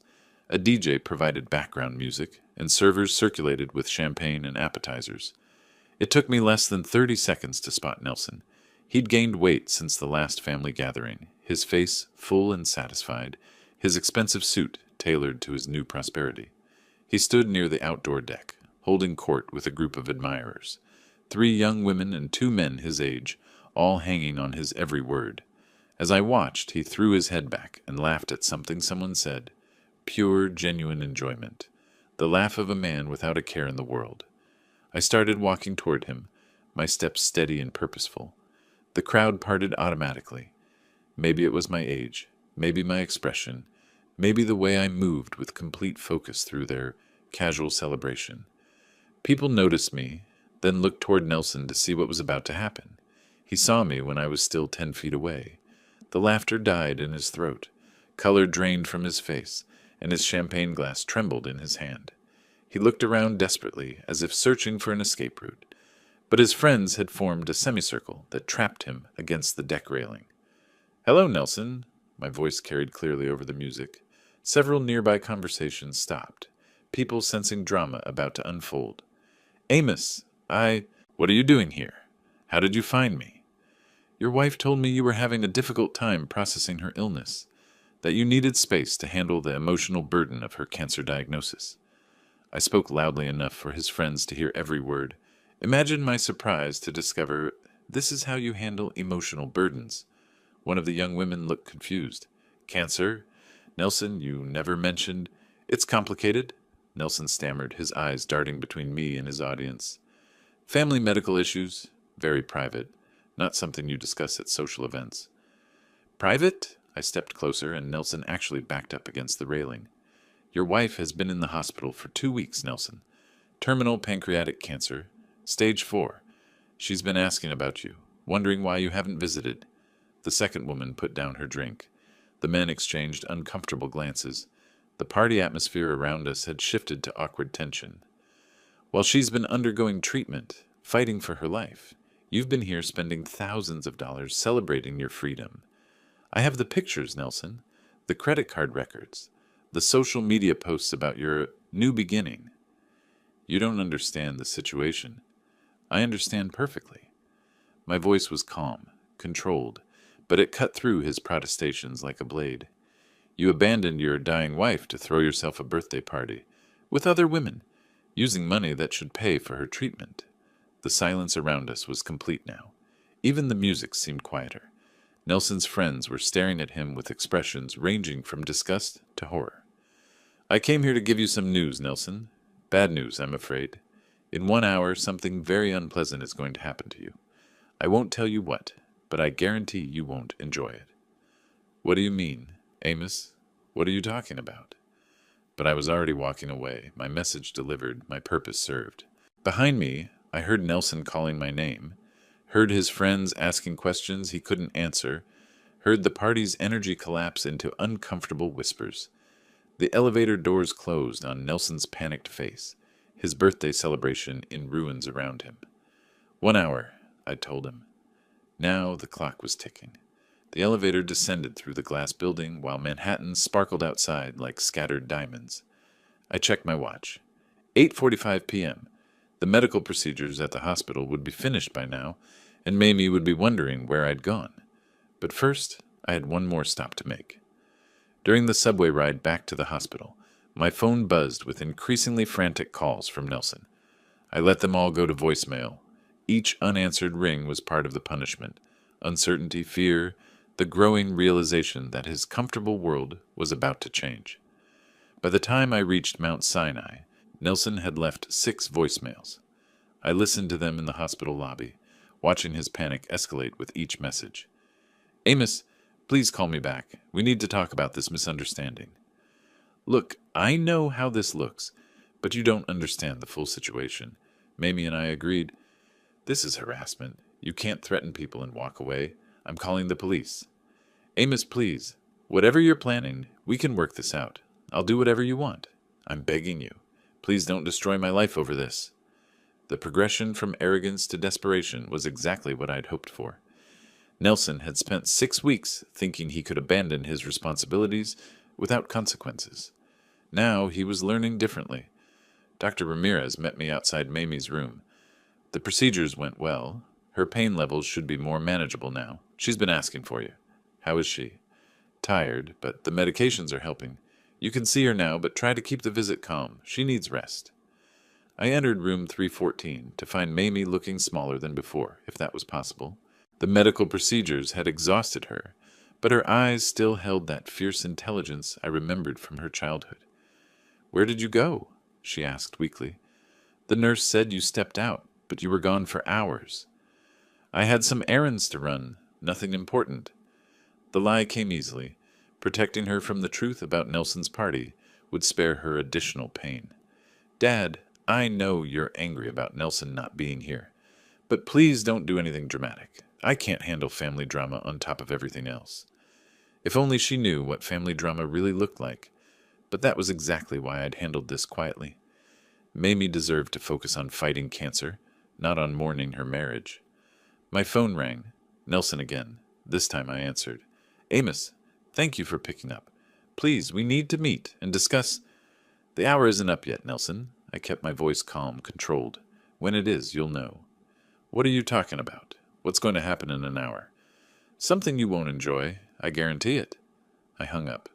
A DJ provided background music, and servers circulated with champagne and appetizers. It took me less than 30 seconds to spot Nelson. He'd gained weight since the last family gathering, his face full and satisfied, his expensive suit tailored to his new prosperity. He stood near the outdoor deck, holding court with a group of admirers, 3 young women and 2 men his age, all hanging on his every word. As I watched, he threw his head back and laughed at something someone said. Pure, genuine enjoyment. The laugh of a man without a care in the world. I started walking toward him, my steps steady and purposeful. The crowd parted automatically. Maybe it was my age, maybe my expression, maybe the way I moved with complete focus through their casual celebration. People noticed me, then looked toward Nelson to see what was about to happen. He saw me when I was still 10 feet away. The laughter died in his throat. Color drained from his face, and his champagne glass trembled in his hand. He looked around desperately, as if searching for an escape route. But his friends had formed a semicircle that trapped him against the deck railing. "Hello, Nelson," my voice carried clearly over the music. Several nearby conversations stopped, people sensing drama about to unfold. "Amos, what are you doing here? How did you find me?" "Your wife told me you were having a difficult time processing her illness, that you needed space to handle the emotional burden of her cancer diagnosis." I spoke loudly enough for his friends to hear every word. Imagine my surprise to discover this is how you handle emotional burdens. One of the young women looked confused. "Cancer? Nelson, you never mentioned—" "It's complicated," Nelson stammered, his eyes darting between me and his audience. "Family medical issues, very private, not something you discuss at social events." "Private?" I stepped closer, and Nelson actually backed up against the railing. "Your wife has been in the hospital for 2 weeks, Nelson. Terminal pancreatic cancer, stage 4. She's been asking about you, wondering why you haven't visited. The second woman put down her drink. The men exchanged uncomfortable glances. The party atmosphere around us had shifted to awkward tension. While she's been undergoing treatment, fighting for her life, you've been here spending thousands of dollars celebrating your freedom. I have the pictures, Nelson, the credit card records, the social media posts about your new beginning. You don't understand the situation. I understand perfectly. My voice was calm, controlled, but it cut through his protestations like a blade. You abandoned your dying wife to throw yourself a birthday party, with other women, using money that should pay for her treatment. The silence around us was complete now. Even the music seemed quieter. Nelson's friends were staring at him with expressions ranging from disgust to horror. I came here to give you some news, Nelson. Bad news, I'm afraid. In 1 hour, something very unpleasant is going to happen to you. I won't tell you what, but I guarantee you won't enjoy it. What do you mean, Amos? What are you talking about? But I was already walking away, my message delivered, my purpose served. Behind me, I heard Nelson calling my name, heard his friends asking questions he couldn't answer, heard the party's energy collapse into uncomfortable whispers. The elevator doors closed on Nelson's panicked face, his birthday celebration in ruins around him. 1 hour, I told him. Now the clock was ticking. The elevator descended through the glass building while Manhattan sparkled outside like scattered diamonds. I checked my watch. 8:45 p.m. The medical procedures at the hospital would be finished by now, and Mamie would be wondering where I'd gone. But first, I had one more stop to make. During the subway ride back to the hospital, my phone buzzed with increasingly frantic calls from Nelson. I let them all go to voicemail. Each unanswered ring was part of the punishment. Uncertainty, fear, the growing realization that his comfortable world was about to change. By the time I reached Mount Sinai, Nelson had left 6 voicemails. I listened to them in the hospital lobby, watching his panic escalate with each message. Amos, please call me back. We need to talk about this misunderstanding. Look, I know how this looks, but you don't understand the full situation. Mamie and I agreed. This is harassment. You can't threaten people and walk away. I'm calling the police. Amos, please. Whatever you're planning, we can work this out. I'll do whatever you want. I'm begging you. Please don't destroy my life over this. The progression from arrogance to desperation was exactly what I'd hoped for. Nelson had spent 6 weeks thinking he could abandon his responsibilities without consequences. Now he was learning differently. Dr. Ramirez met me outside Mamie's room. The procedures went well. Her pain levels should be more manageable now. She's been asking for you. How is she? Tired, but the medications are helping. You can see her now, but try to keep the visit calm. She needs rest. I entered room 314 to find Mamie looking smaller than before, if that was possible. The medical procedures had exhausted her, but her eyes still held that fierce intelligence I remembered from her childhood. Where did you go? She asked weakly. The nurse said you stepped out, but you were gone for hours. I had some errands to run, nothing important. The lie came easily. Protecting her from the truth about Nelson's party would spare her additional pain. Dad, I know you're angry about Nelson not being here, but please don't do anything dramatic. I can't handle family drama on top of everything else. If only she knew what family drama really looked like, but that was exactly why I'd handled this quietly. Mamie deserved to focus on fighting cancer, not on mourning her marriage. My phone rang. Nelson again. This time I answered. Amos, thank you for picking up. Please, we need to meet and discuss. The hour isn't up yet, Nelson. I kept my voice calm, controlled. When it is, you'll know. What are you talking about? What's going to happen in an hour? Something you won't enjoy. I guarantee it. I hung up.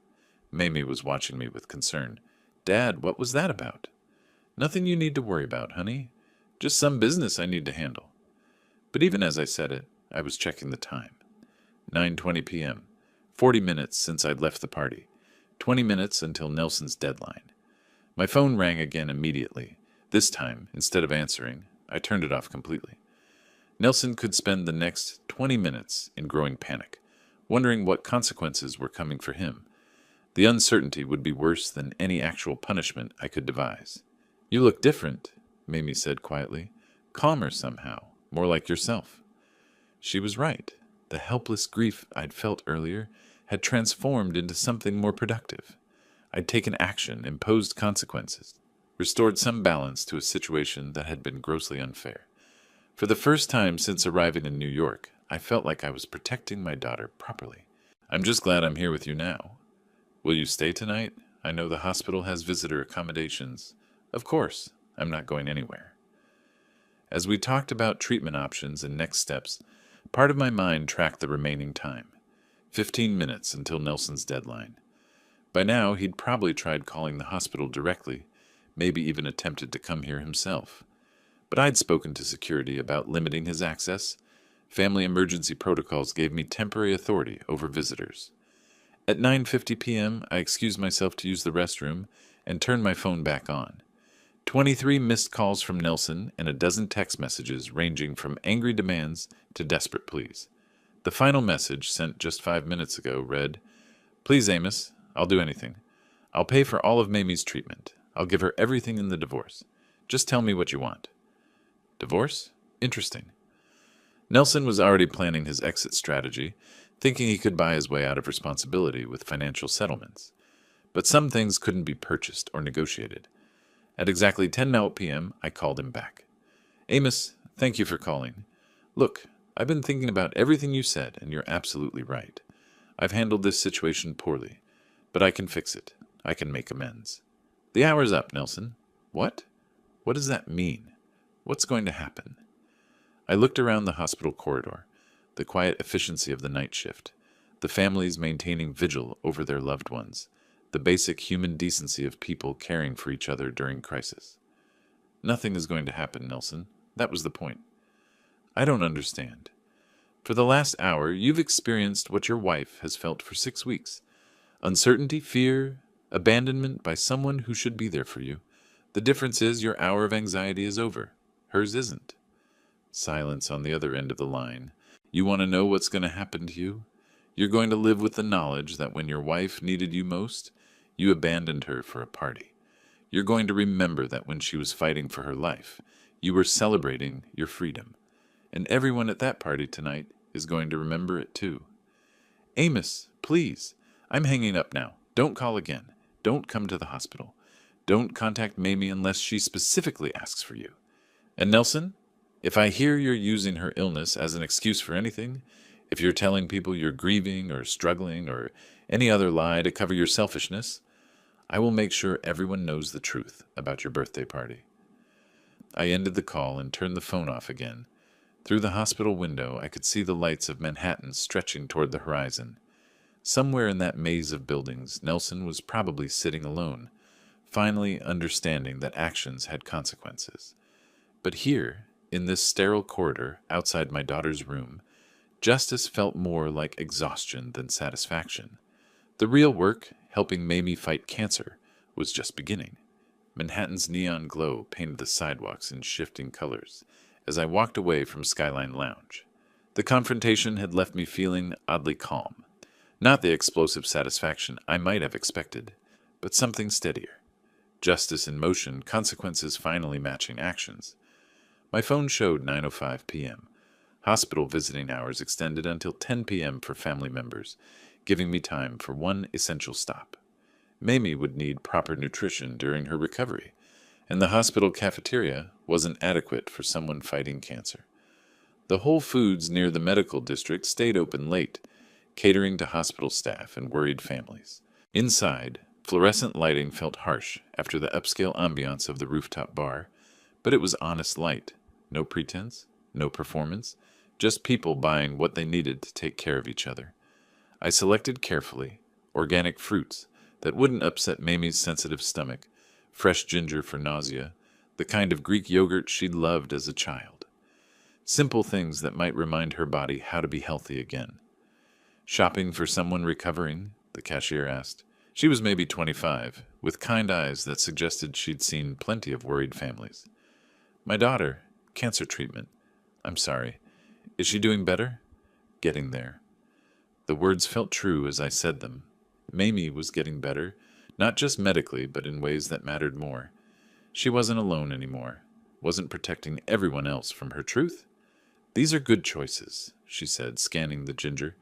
Mamie was watching me with concern. Dad, what was that about? Nothing you need to worry about, honey. Just some business I need to handle. But even as I said it, I was checking the time. 9:20 p.m. 40 minutes since I'd left the party. 20 minutes until Nelson's deadline. My phone rang again immediately. This time, instead of answering, I turned it off completely. Nelson could spend the next 20 minutes in growing panic, wondering what consequences were coming for him. The uncertainty would be worse than any actual punishment I could devise. You look different. Mamie said quietly. Calmer somehow, more like yourself. She was right. The helpless grief I'd felt earlier had transformed into something more productive. I'd taken action, imposed consequences, restored some balance to a situation that had been grossly unfair. For the first time since arriving in New York, I felt like I was protecting my daughter properly. I'm just glad I'm here with you now. Will you stay tonight? I know the hospital has visitor accommodations. Of course, I'm not going anywhere. As we talked about treatment options and next steps, part of my mind tracked the remaining time. 15 minutes until Nelson's deadline. By now, he'd probably tried calling the hospital directly, maybe even attempted to come here himself. But I'd spoken to security about limiting his access. Family emergency protocols gave me temporary authority over visitors. At 9:50 p.m., I excused myself to use the restroom and turned my phone back on. 23 missed calls from Nelson and a dozen text messages ranging from angry demands to desperate pleas. The final message, sent just 5 minutes ago, read, Please, Amos, I'll do anything. I'll pay for all of Mamie's treatment. I'll give her everything in the divorce. Just tell me what you want. Divorce? Interesting. Nelson was already planning his exit strategy, thinking he could buy his way out of responsibility with financial settlements. But some things couldn't be purchased or negotiated. At exactly 10:00 p.m., I called him back. Amos, thank you for calling. Look, I've been thinking about everything you said, and you're absolutely right. I've handled this situation poorly, but I can fix it. I can make amends. The hour's up, Nelson. What? What does that mean? What's going to happen? I looked around the hospital corridor, the quiet efficiency of the night shift, the families maintaining vigil over their loved ones, the basic human decency of people caring for each other during crisis. Nothing is going to happen, Nelson. That was the point. I don't understand. For the last hour, you've experienced what your wife has felt for 6 weeks. Uncertainty, fear, abandonment by someone who should be there for you. The difference is your hour of anxiety is over. Hers isn't. Silence on the other end of the line. You want to know what's going to happen to you? You're going to live with the knowledge that when your wife needed you most, you abandoned her for a party. You're going to remember that when she was fighting for her life, you were celebrating your freedom. And everyone at that party tonight is going to remember it too. Amos, please. I'm hanging up now. Don't call again. Don't come to the hospital. Don't contact Mamie unless she specifically asks for you. And Nelson, if I hear you're using her illness as an excuse for anything, if you're telling people you're grieving or struggling or any other lie to cover your selfishness, I will make sure everyone knows the truth about your birthday party. I ended the call and turned the phone off again. Through the hospital window, I could see the lights of Manhattan stretching toward the horizon. Somewhere in that maze of buildings, Nelson was probably sitting alone, finally understanding that actions had consequences. But here, in this sterile corridor outside my daughter's room, justice felt more like exhaustion than satisfaction. The real work, helping Mamie fight cancer, was just beginning. Manhattan's neon glow painted the sidewalks in shifting colors as I walked away from Skyline Lounge. The confrontation had left me feeling oddly calm. Not the explosive satisfaction I might have expected, but something steadier. Justice in motion, consequences finally matching actions. My phone showed 9:05 p.m. Hospital visiting hours extended until 10 p.m. for family members, giving me time for one essential stop. Mamie would need proper nutrition during her recovery, and the hospital cafeteria wasn't adequate for someone fighting cancer. The Whole Foods near the medical district stayed open late, catering to hospital staff and worried families. Inside, fluorescent lighting felt harsh after the upscale ambiance of the rooftop bar, but it was honest light. No pretense, no performance, just people buying what they needed to take care of each other. I selected carefully organic fruits that wouldn't upset Mamie's sensitive stomach, fresh ginger for nausea, the kind of Greek yogurt she'd loved as a child. Simple things that might remind her body how to be healthy again. Shopping for someone recovering? The cashier asked. She was maybe 25, with kind eyes that suggested she'd seen plenty of worried families. My daughter, cancer treatment. I'm sorry. Is she doing better? Getting there. The words felt true as I said them. Mamie was getting better, not just medically, but in ways that mattered more. She wasn't alone anymore. wasn't protecting everyone else from her truth? These are good choices, she said, scanning the ginger.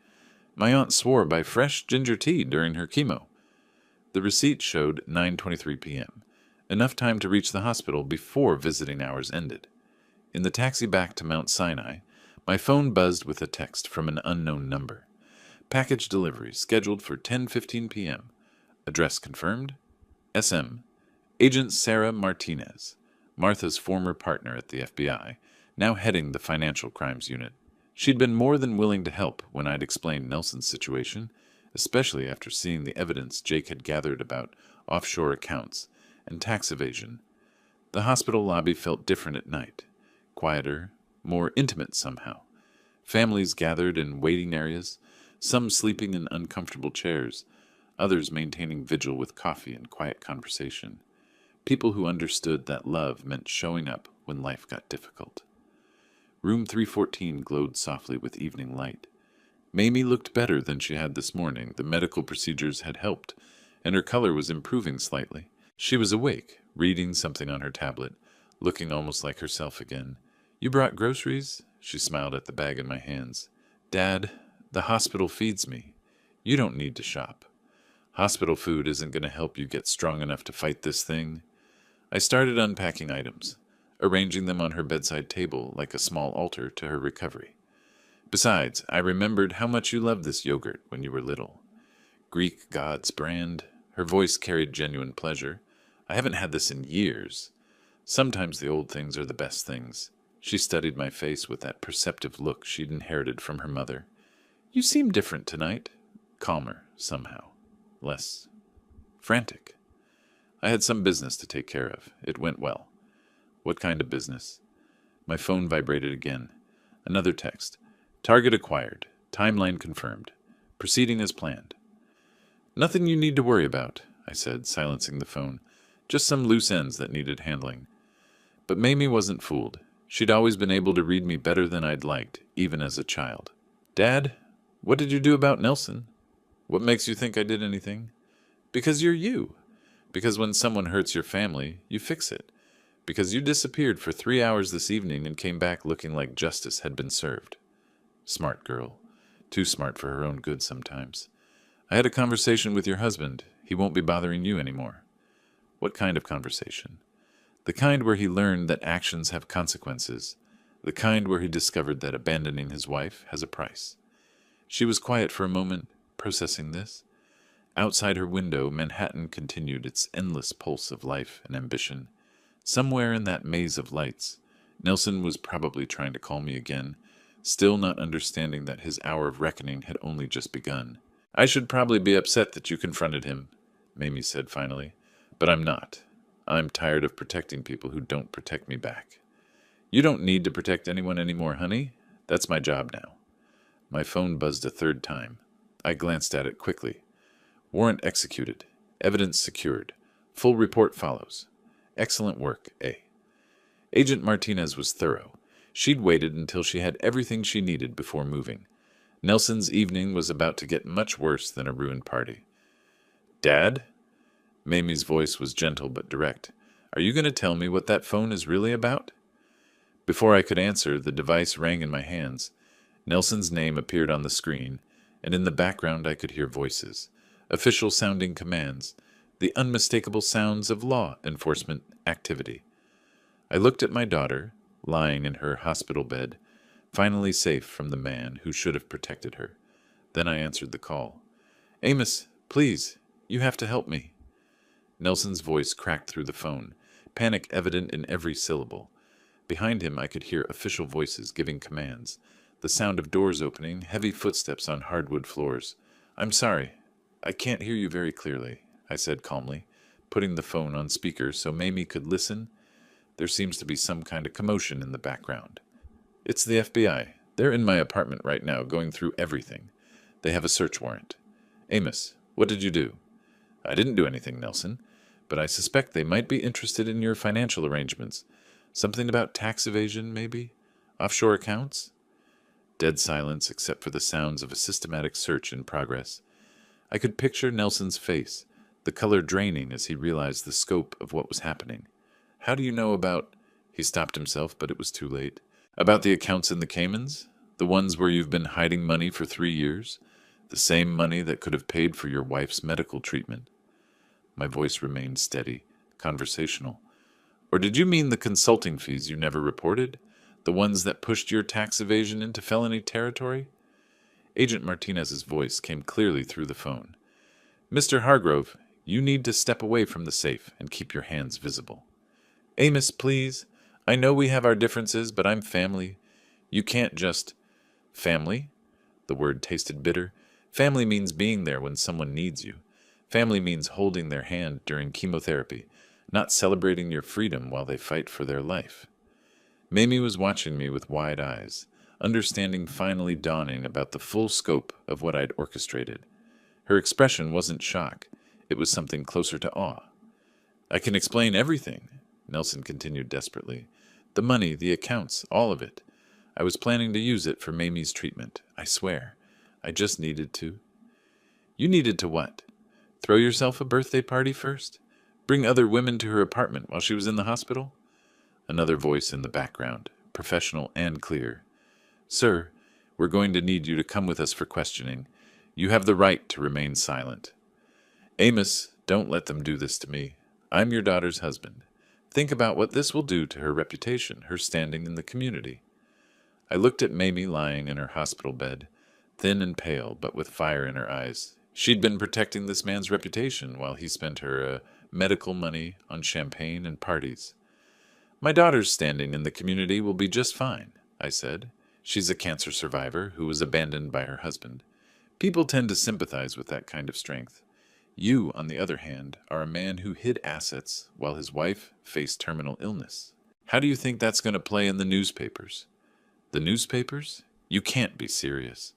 My aunt swore by fresh ginger tea during her chemo. The receipt showed 9:23 p.m., enough time to reach the hospital before visiting hours ended. In the taxi back to Mount Sinai, my phone buzzed with a text from an unknown number. Package delivery scheduled for 10:15 p.m. Address confirmed. SM. Agent Sarah Martinez, Martha's former partner at the FBI, now heading the Financial Crimes Unit. She'd been more than willing to help when I'd explained Nelson's situation, especially after seeing the evidence Jake had gathered about offshore accounts and tax evasion. The hospital lobby felt different at night, quieter, more intimate somehow. Families gathered in waiting areas, some sleeping in uncomfortable chairs, others maintaining vigil with coffee and quiet conversation. People who understood that love meant showing up when life got difficult. Room 314 glowed softly with evening light. Mamie looked better than she had this morning. The medical procedures had helped, and her color was improving slightly. She was awake, reading something on her tablet, looking almost like herself again. You brought groceries? She smiled at the bag in my hands. Dad, the hospital feeds me. You don't need to shop. Hospital food isn't going to help you get strong enough to fight this thing. I started unpacking items, arranging them on her bedside table like a small altar to her recovery. Besides, I remembered how much you loved this yogurt when you were little. Greek God's brand. Her voice carried genuine pleasure. I haven't had this in years. Sometimes the old things are the best things. She studied my face with that perceptive look she'd inherited from her mother. You seem different tonight. Calmer, somehow. Less frantic. I had some business to take care of. It went well. What kind of business? My phone vibrated again. Another text. Target acquired. Timeline confirmed. Proceeding as planned. Nothing you need to worry about, I said, silencing the phone. Just some loose ends that needed handling. But Mamie wasn't fooled. She'd always been able to read me better than I'd liked, even as a child. Dad, what did you do about Nelson? What makes you think I did anything? Because you're you. Because when someone hurts your family, you fix it. Because you disappeared for 3 hours this evening and came back looking like justice had been served. Smart girl. Too smart for her own good sometimes. I had a conversation with your husband. He won't be bothering you anymore. What kind of conversation? The kind where he learned that actions have consequences. The kind where he discovered that abandoning his wife has a price. She was quiet for a moment, processing this. Outside her window, Manhattan continued its endless pulse of life and ambition. Somewhere in that maze of lights, Nelson was probably trying to call me again, still not understanding that his hour of reckoning had only just begun. I should probably be upset that you confronted him, Mamie said finally, but I'm not. I'm tired of protecting people who don't protect me back. You don't need to protect anyone anymore, honey. That's my job now. My phone buzzed a third time. I glanced at it quickly. Warrant executed. Evidence secured. Full report follows. Excellent work, A. Agent Martinez was thorough. She'd waited until she had everything she needed before moving. Nelson's evening was about to get much worse than a ruined party. Dad? Mamie's voice was gentle but direct. Are you going to tell me what that phone is really about? Before I could answer, the device rang in my hands. Nelson's name appeared on the screen, and in the background I could hear voices. Official-sounding commands, the unmistakable sounds of law enforcement activity. I looked at my daughter, lying in her hospital bed, finally safe from the man who should have protected her. Then I answered the call. Amos, please, you have to help me. Nelson's voice cracked through the phone, panic evident in every syllable. Behind him I could hear official voices giving commands, the sound of doors opening, heavy footsteps on hardwood floors. I'm sorry. I can't hear you very clearly, I said calmly, putting the phone on speaker so Mamie could listen. There seems to be some kind of commotion in the background. It's the FBI. They're in my apartment right now, going through everything. They have a search warrant. Amos, what did you do? I didn't do anything, Nelson, but I suspect they might be interested in your financial arrangements. Something about tax evasion, maybe? Offshore accounts? Dead silence except for the sounds of a systematic search in progress. I could picture Nelson's face, the color draining as he realized the scope of what was happening. How do you know about... He stopped himself, but it was too late. About the accounts in the Caymans? The ones where you've been hiding money for 3 years? The same money that could have paid for your wife's medical treatment? My voice remained steady, conversational. Or did you mean the consulting fees you never reported? The ones that pushed your tax evasion into felony territory? Agent Martinez's voice came clearly through the phone. Mr. Hargrove, you need to step away from the safe and keep your hands visible. Amos, please. I know we have our differences, but I'm family. You can't just... Family? The word tasted bitter. Family means being there when someone needs you. Family means holding their hand during chemotherapy, not celebrating your freedom while they fight for their life. Mamie was watching me with wide eyes, understanding finally dawning about the full scope of what I'd orchestrated. Her expression wasn't shock. It was something closer to awe. I can explain everything, Nelson continued desperately. The money, the accounts, all of it. I was planning to use it for Mamie's treatment, I swear. I just needed to. You needed to what? Throw yourself a birthday party first? Bring other women to her apartment while she was in the hospital? Another voice in the background, professional and clear. Sir, we're going to need you to come with us for questioning. You have the right to remain silent. Amos, don't let them do this to me. I'm your daughter's husband. Think about what this will do to her reputation, her standing in the community. I looked at Mamie lying in her hospital bed, thin and pale, but with fire in her eyes. She'd been protecting this man's reputation while he spent her medical money on champagne and parties. My daughter's standing in the community will be just fine, I said. She's a cancer survivor who was abandoned by her husband. People tend to sympathize with that kind of strength. You, on the other hand, are a man who hid assets while his wife faced terminal illness. How do you think that's going to play in the newspapers? The newspapers? You can't be serious.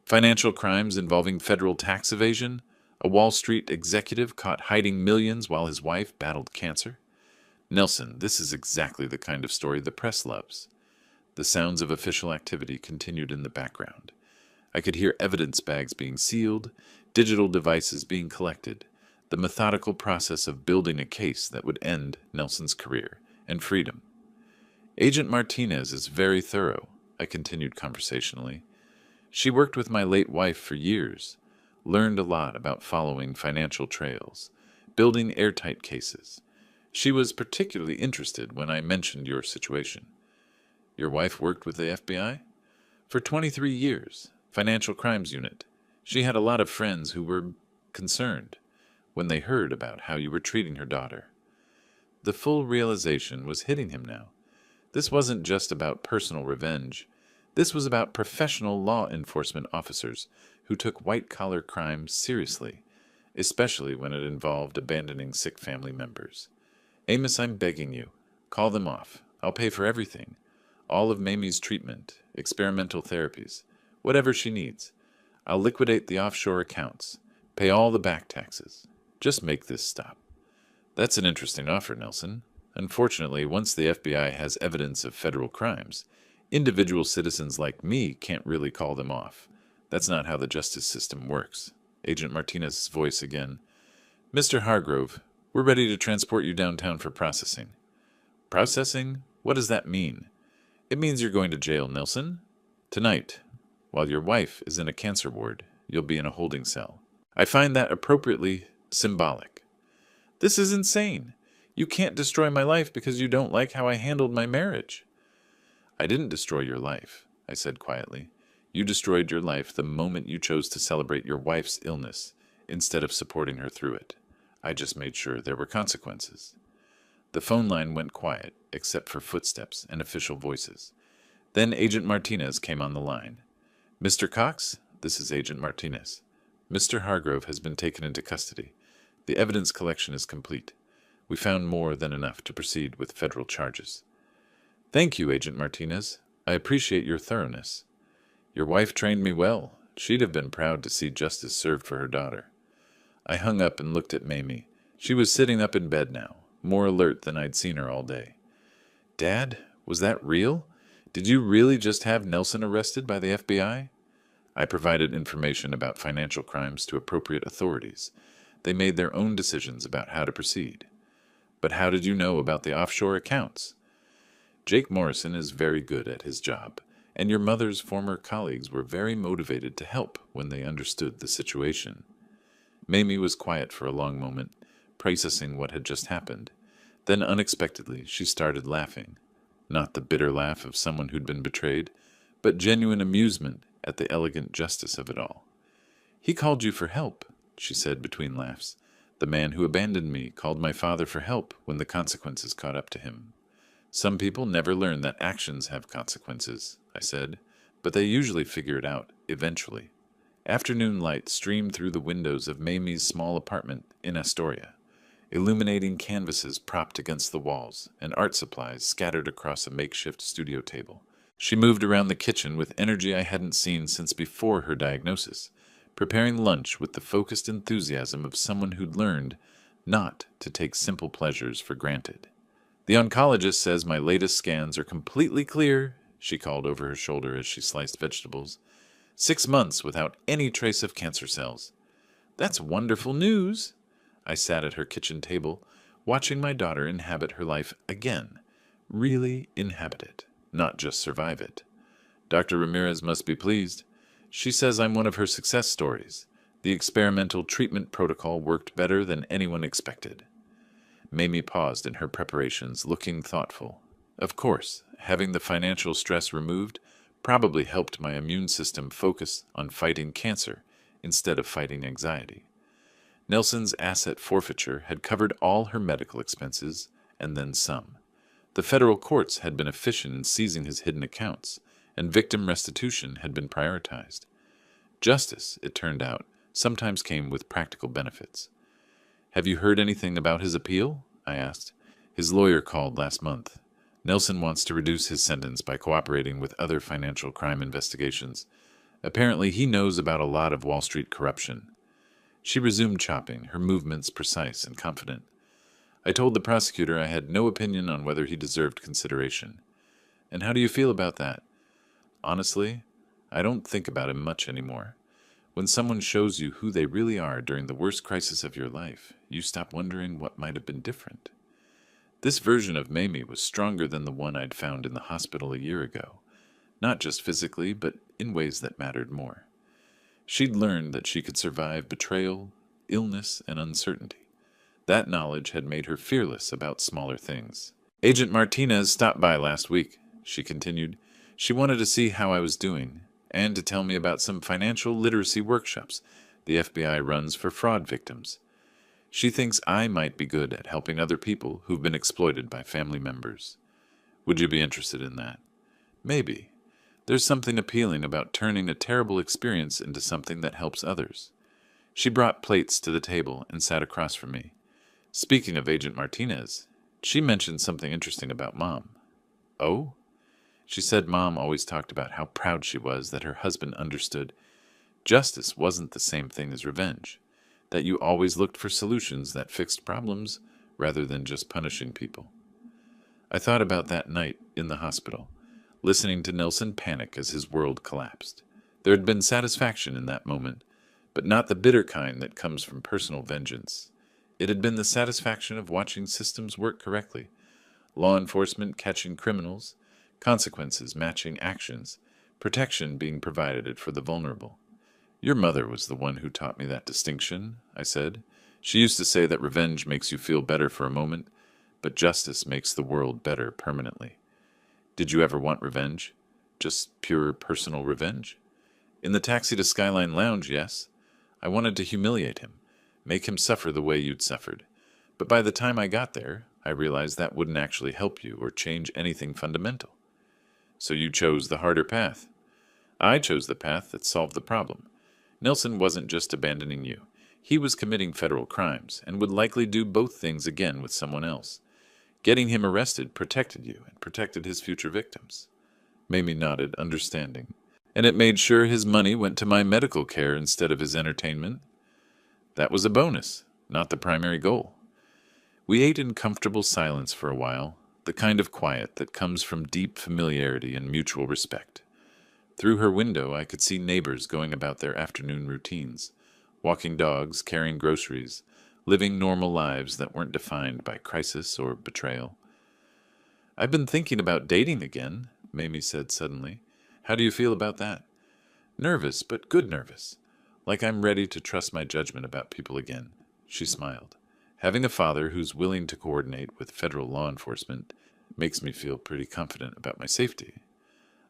Financial crimes involving federal tax evasion? A Wall Street executive caught hiding millions while his wife battled cancer? Nelson, this is exactly the kind of story the press loves. The sounds of official activity continued in the background. I could hear evidence bags being sealed, digital devices being collected, the methodical process of building a case that would end Nelson's career and freedom. Agent Martinez is very thorough, I continued conversationally. She worked with my late wife for years, learned a lot about following financial trails, building airtight cases. She was particularly interested when I mentioned your situation. Your wife worked with the FBI? For 23 years, Financial Crimes Unit. She had a lot of friends who were concerned when they heard about how you were treating her daughter. The full realization was hitting him now. This wasn't just about personal revenge. This was about professional law enforcement officers who took white-collar crime seriously, especially when it involved abandoning sick family members. Amos, I'm begging you, call them off. I'll pay for everything. All of Mamie's treatment, experimental therapies, whatever she needs. I'll liquidate the offshore accounts, pay all the back taxes. Just make this stop. That's an interesting offer, Nelson. Unfortunately, once the FBI has evidence of federal crimes, individual citizens like me can't really call them off. That's not how the justice system works. Agent Martinez's voice again. Mr. Hargrove, we're ready to transport you downtown for processing. Processing? What does that mean? It means you're going to jail, Nelson. Tonight, while your wife is in a cancer ward, you'll be in a holding cell. I find that appropriately symbolic. This is insane. You can't destroy my life because you don't like how I handled my marriage. I didn't destroy your life, I said quietly. You destroyed your life the moment you chose to celebrate your wife's illness instead of supporting her through it. I just made sure there were consequences. The phone line went quiet, except for footsteps and official voices. Then Agent Martinez came on the line. Mr. Cox, this is Agent Martinez. Mr. Hargrove has been taken into custody. The evidence collection is complete. We found more than enough to proceed with federal charges. Thank you, Agent Martinez. I appreciate your thoroughness. Your wife trained me well. She'd have been proud to see justice served for her daughter. I hung up and looked at Mamie. She was sitting up in bed now, more alert than I'd seen her all day. Dad, was that real? Did you really just have Nelson arrested by the FBI? I provided information about financial crimes to appropriate authorities. They made their own decisions about how to proceed. But how did you know about the offshore accounts? Jake Morrison is very good at his job, and your mother's former colleagues were very motivated to help when they understood the situation. Mamie was quiet for a long moment, processing what had just happened. Then, unexpectedly, she started laughing. Not the bitter laugh of someone who'd been betrayed, but genuine amusement at the elegant justice of it all. "He called you for help," she said between laughs. "The man who abandoned me called my father for help when the consequences caught up to him." "Some people never learn that actions have consequences," I said, "but they usually figure it out, eventually." Afternoon light streamed through the windows of Mamie's small apartment in Astoria, illuminating canvases propped against the walls and art supplies scattered across a makeshift studio table. She moved around the kitchen with energy I hadn't seen since before her diagnosis, preparing lunch with the focused enthusiasm of someone who'd learned not to take simple pleasures for granted. "The oncologist says my latest scans are completely clear," she called over her shoulder as she sliced vegetables. 6 months without any trace of cancer cells." "That's wonderful news." I sat at her kitchen table, watching my daughter inhabit her life again. Really inhabit it, not just survive it. "Dr. Ramirez must be pleased. She says I'm one of her success stories. The experimental treatment protocol worked better than anyone expected." Mamie paused in her preparations, looking thoughtful. Of course, having the financial stress removed probably helped my immune system focus on fighting cancer instead of fighting anxiety. Nelson's asset forfeiture had covered all her medical expenses, and then some. The federal courts had been efficient in seizing his hidden accounts, and victim restitution had been prioritized. Justice, it turned out, sometimes came with practical benefits. "Have you heard anything about his appeal?" I asked. "His lawyer called last month. Nelson wants to reduce his sentence by cooperating with other financial crime investigations. Apparently he knows about a lot of Wall Street corruption." She resumed chopping, her movements precise and confident. "I told the prosecutor I had no opinion on whether he deserved consideration." "And how do you feel about that?" "Honestly, I don't think about him much anymore. When someone shows you who they really are during the worst crisis of your life, you stop wondering what might have been different." This version of Mamie was stronger than the one I'd found in the hospital a year ago, not just physically, but in ways that mattered more. She'd learned that she could survive betrayal, illness, and uncertainty. That knowledge had made her fearless about smaller things. "Agent Martinez stopped by last week," she continued. "She wanted to see how I was doing, and to tell me about some financial literacy workshops the FBI runs for fraud victims. She thinks I might be good at helping other people who've been exploited by family members. Would you be interested in that?" "Maybe. There's something appealing about turning a terrible experience into something that helps others." She brought plates to the table and sat across from me. "Speaking of Agent Martinez, she mentioned something interesting about Mom." "Oh?" "She said Mom always talked about how proud she was that her husband understood justice wasn't the same thing as revenge, that you always looked for solutions that fixed problems rather than just punishing people." I thought about that night in the hospital, listening to Nelson panic as his world collapsed. There had been satisfaction in that moment, but not the bitter kind that comes from personal vengeance. It had been the satisfaction of watching systems work correctly, law enforcement catching criminals, consequences matching actions, protection being provided for the vulnerable. "Your mother was the one who taught me that distinction," I said. "She used to say that revenge makes you feel better for a moment, but justice makes the world better permanently." "Did you ever want revenge? Just pure personal revenge?" "In the taxi to Skyline Lounge, yes. I wanted to humiliate him, make him suffer the way you'd suffered. But by the time I got there, I realized that wouldn't actually help you or change anything fundamental." "So you chose the harder path." "I chose the path that solved the problem. Nelson wasn't just abandoning you. He was committing federal crimes, and would likely do both things again with someone else. Getting him arrested protected you and protected his future victims." Mamie nodded, understanding. "And it made sure his money went to my medical care instead of his entertainment." "That was a bonus, not the primary goal." We ate in comfortable silence for a while, the kind of quiet that comes from deep familiarity and mutual respect. Through her window I could see neighbors going about their afternoon routines, walking dogs, carrying groceries, living normal lives that weren't defined by crisis or betrayal. I've been thinking about dating again, Mamie said suddenly. How do you feel about that? Nervous, but good nervous. Like I'm ready to trust my judgment about people again. She smiled. Having a father who's willing to coordinate with federal law enforcement makes me feel pretty confident about my safety.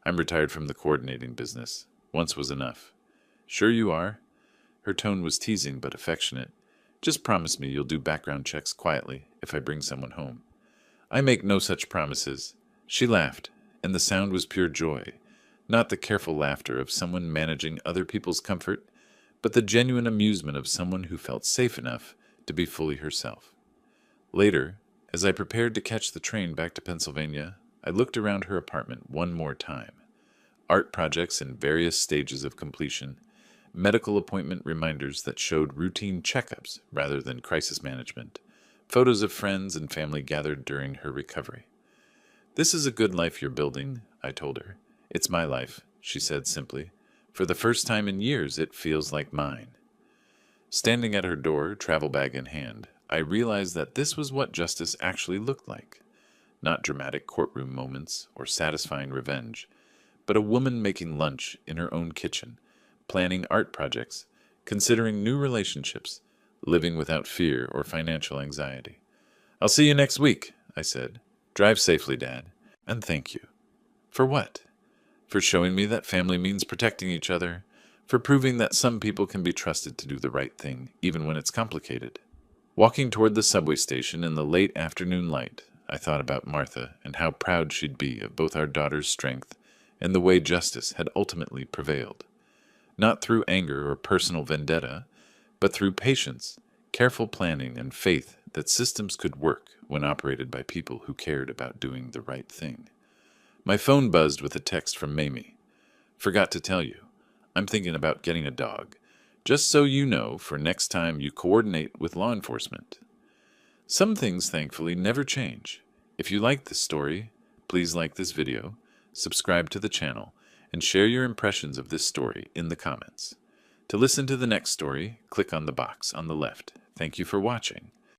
I'm retired from the coordinating business. Once was enough. Sure you are? Her tone was teasing but affectionate. Just promise me you'll do background checks quietly if I bring someone home. I make no such promises. She laughed, and the sound was pure joy, not the careful laughter of someone managing other people's comfort, but the genuine amusement of someone who felt safe enough to be fully herself. Later, as I prepared to catch the train back to Pennsylvania, I looked around her apartment one more time. Art projects in various stages of completion, medical appointment reminders that showed routine checkups rather than crisis management, photos of friends and family gathered during her recovery. This is a good life you're building, I told her. It's my life, she said simply. For the first time in years, it feels like mine. Standing at her door, travel bag in hand, I realized that this was what justice actually looked like. Not dramatic courtroom moments or satisfying revenge, but a woman making lunch in her own kitchen, planning art projects, considering new relationships, living without fear or financial anxiety. I'll see you next week, I said. Drive safely, Dad. And thank you. For what? For showing me that family means protecting each other, for proving that some people can be trusted to do the right thing, even when it's complicated. Walking toward the subway station in the late afternoon light, I thought about Martha and how proud she'd be of both our daughter's strength and the way justice had ultimately prevailed. Not through anger or personal vendetta, but through patience, careful planning, and faith that systems could work when operated by people who cared about doing the right thing. My phone buzzed with a text from Mamie. Forgot to tell you, I'm thinking about getting a dog, just so you know for next time you coordinate with law enforcement. Some things, thankfully, never change. If you like this story, please like this video, subscribe to the channel, and share your impressions of this story in the comments. To listen to the next story, click on the box on the left. Thank you for watching.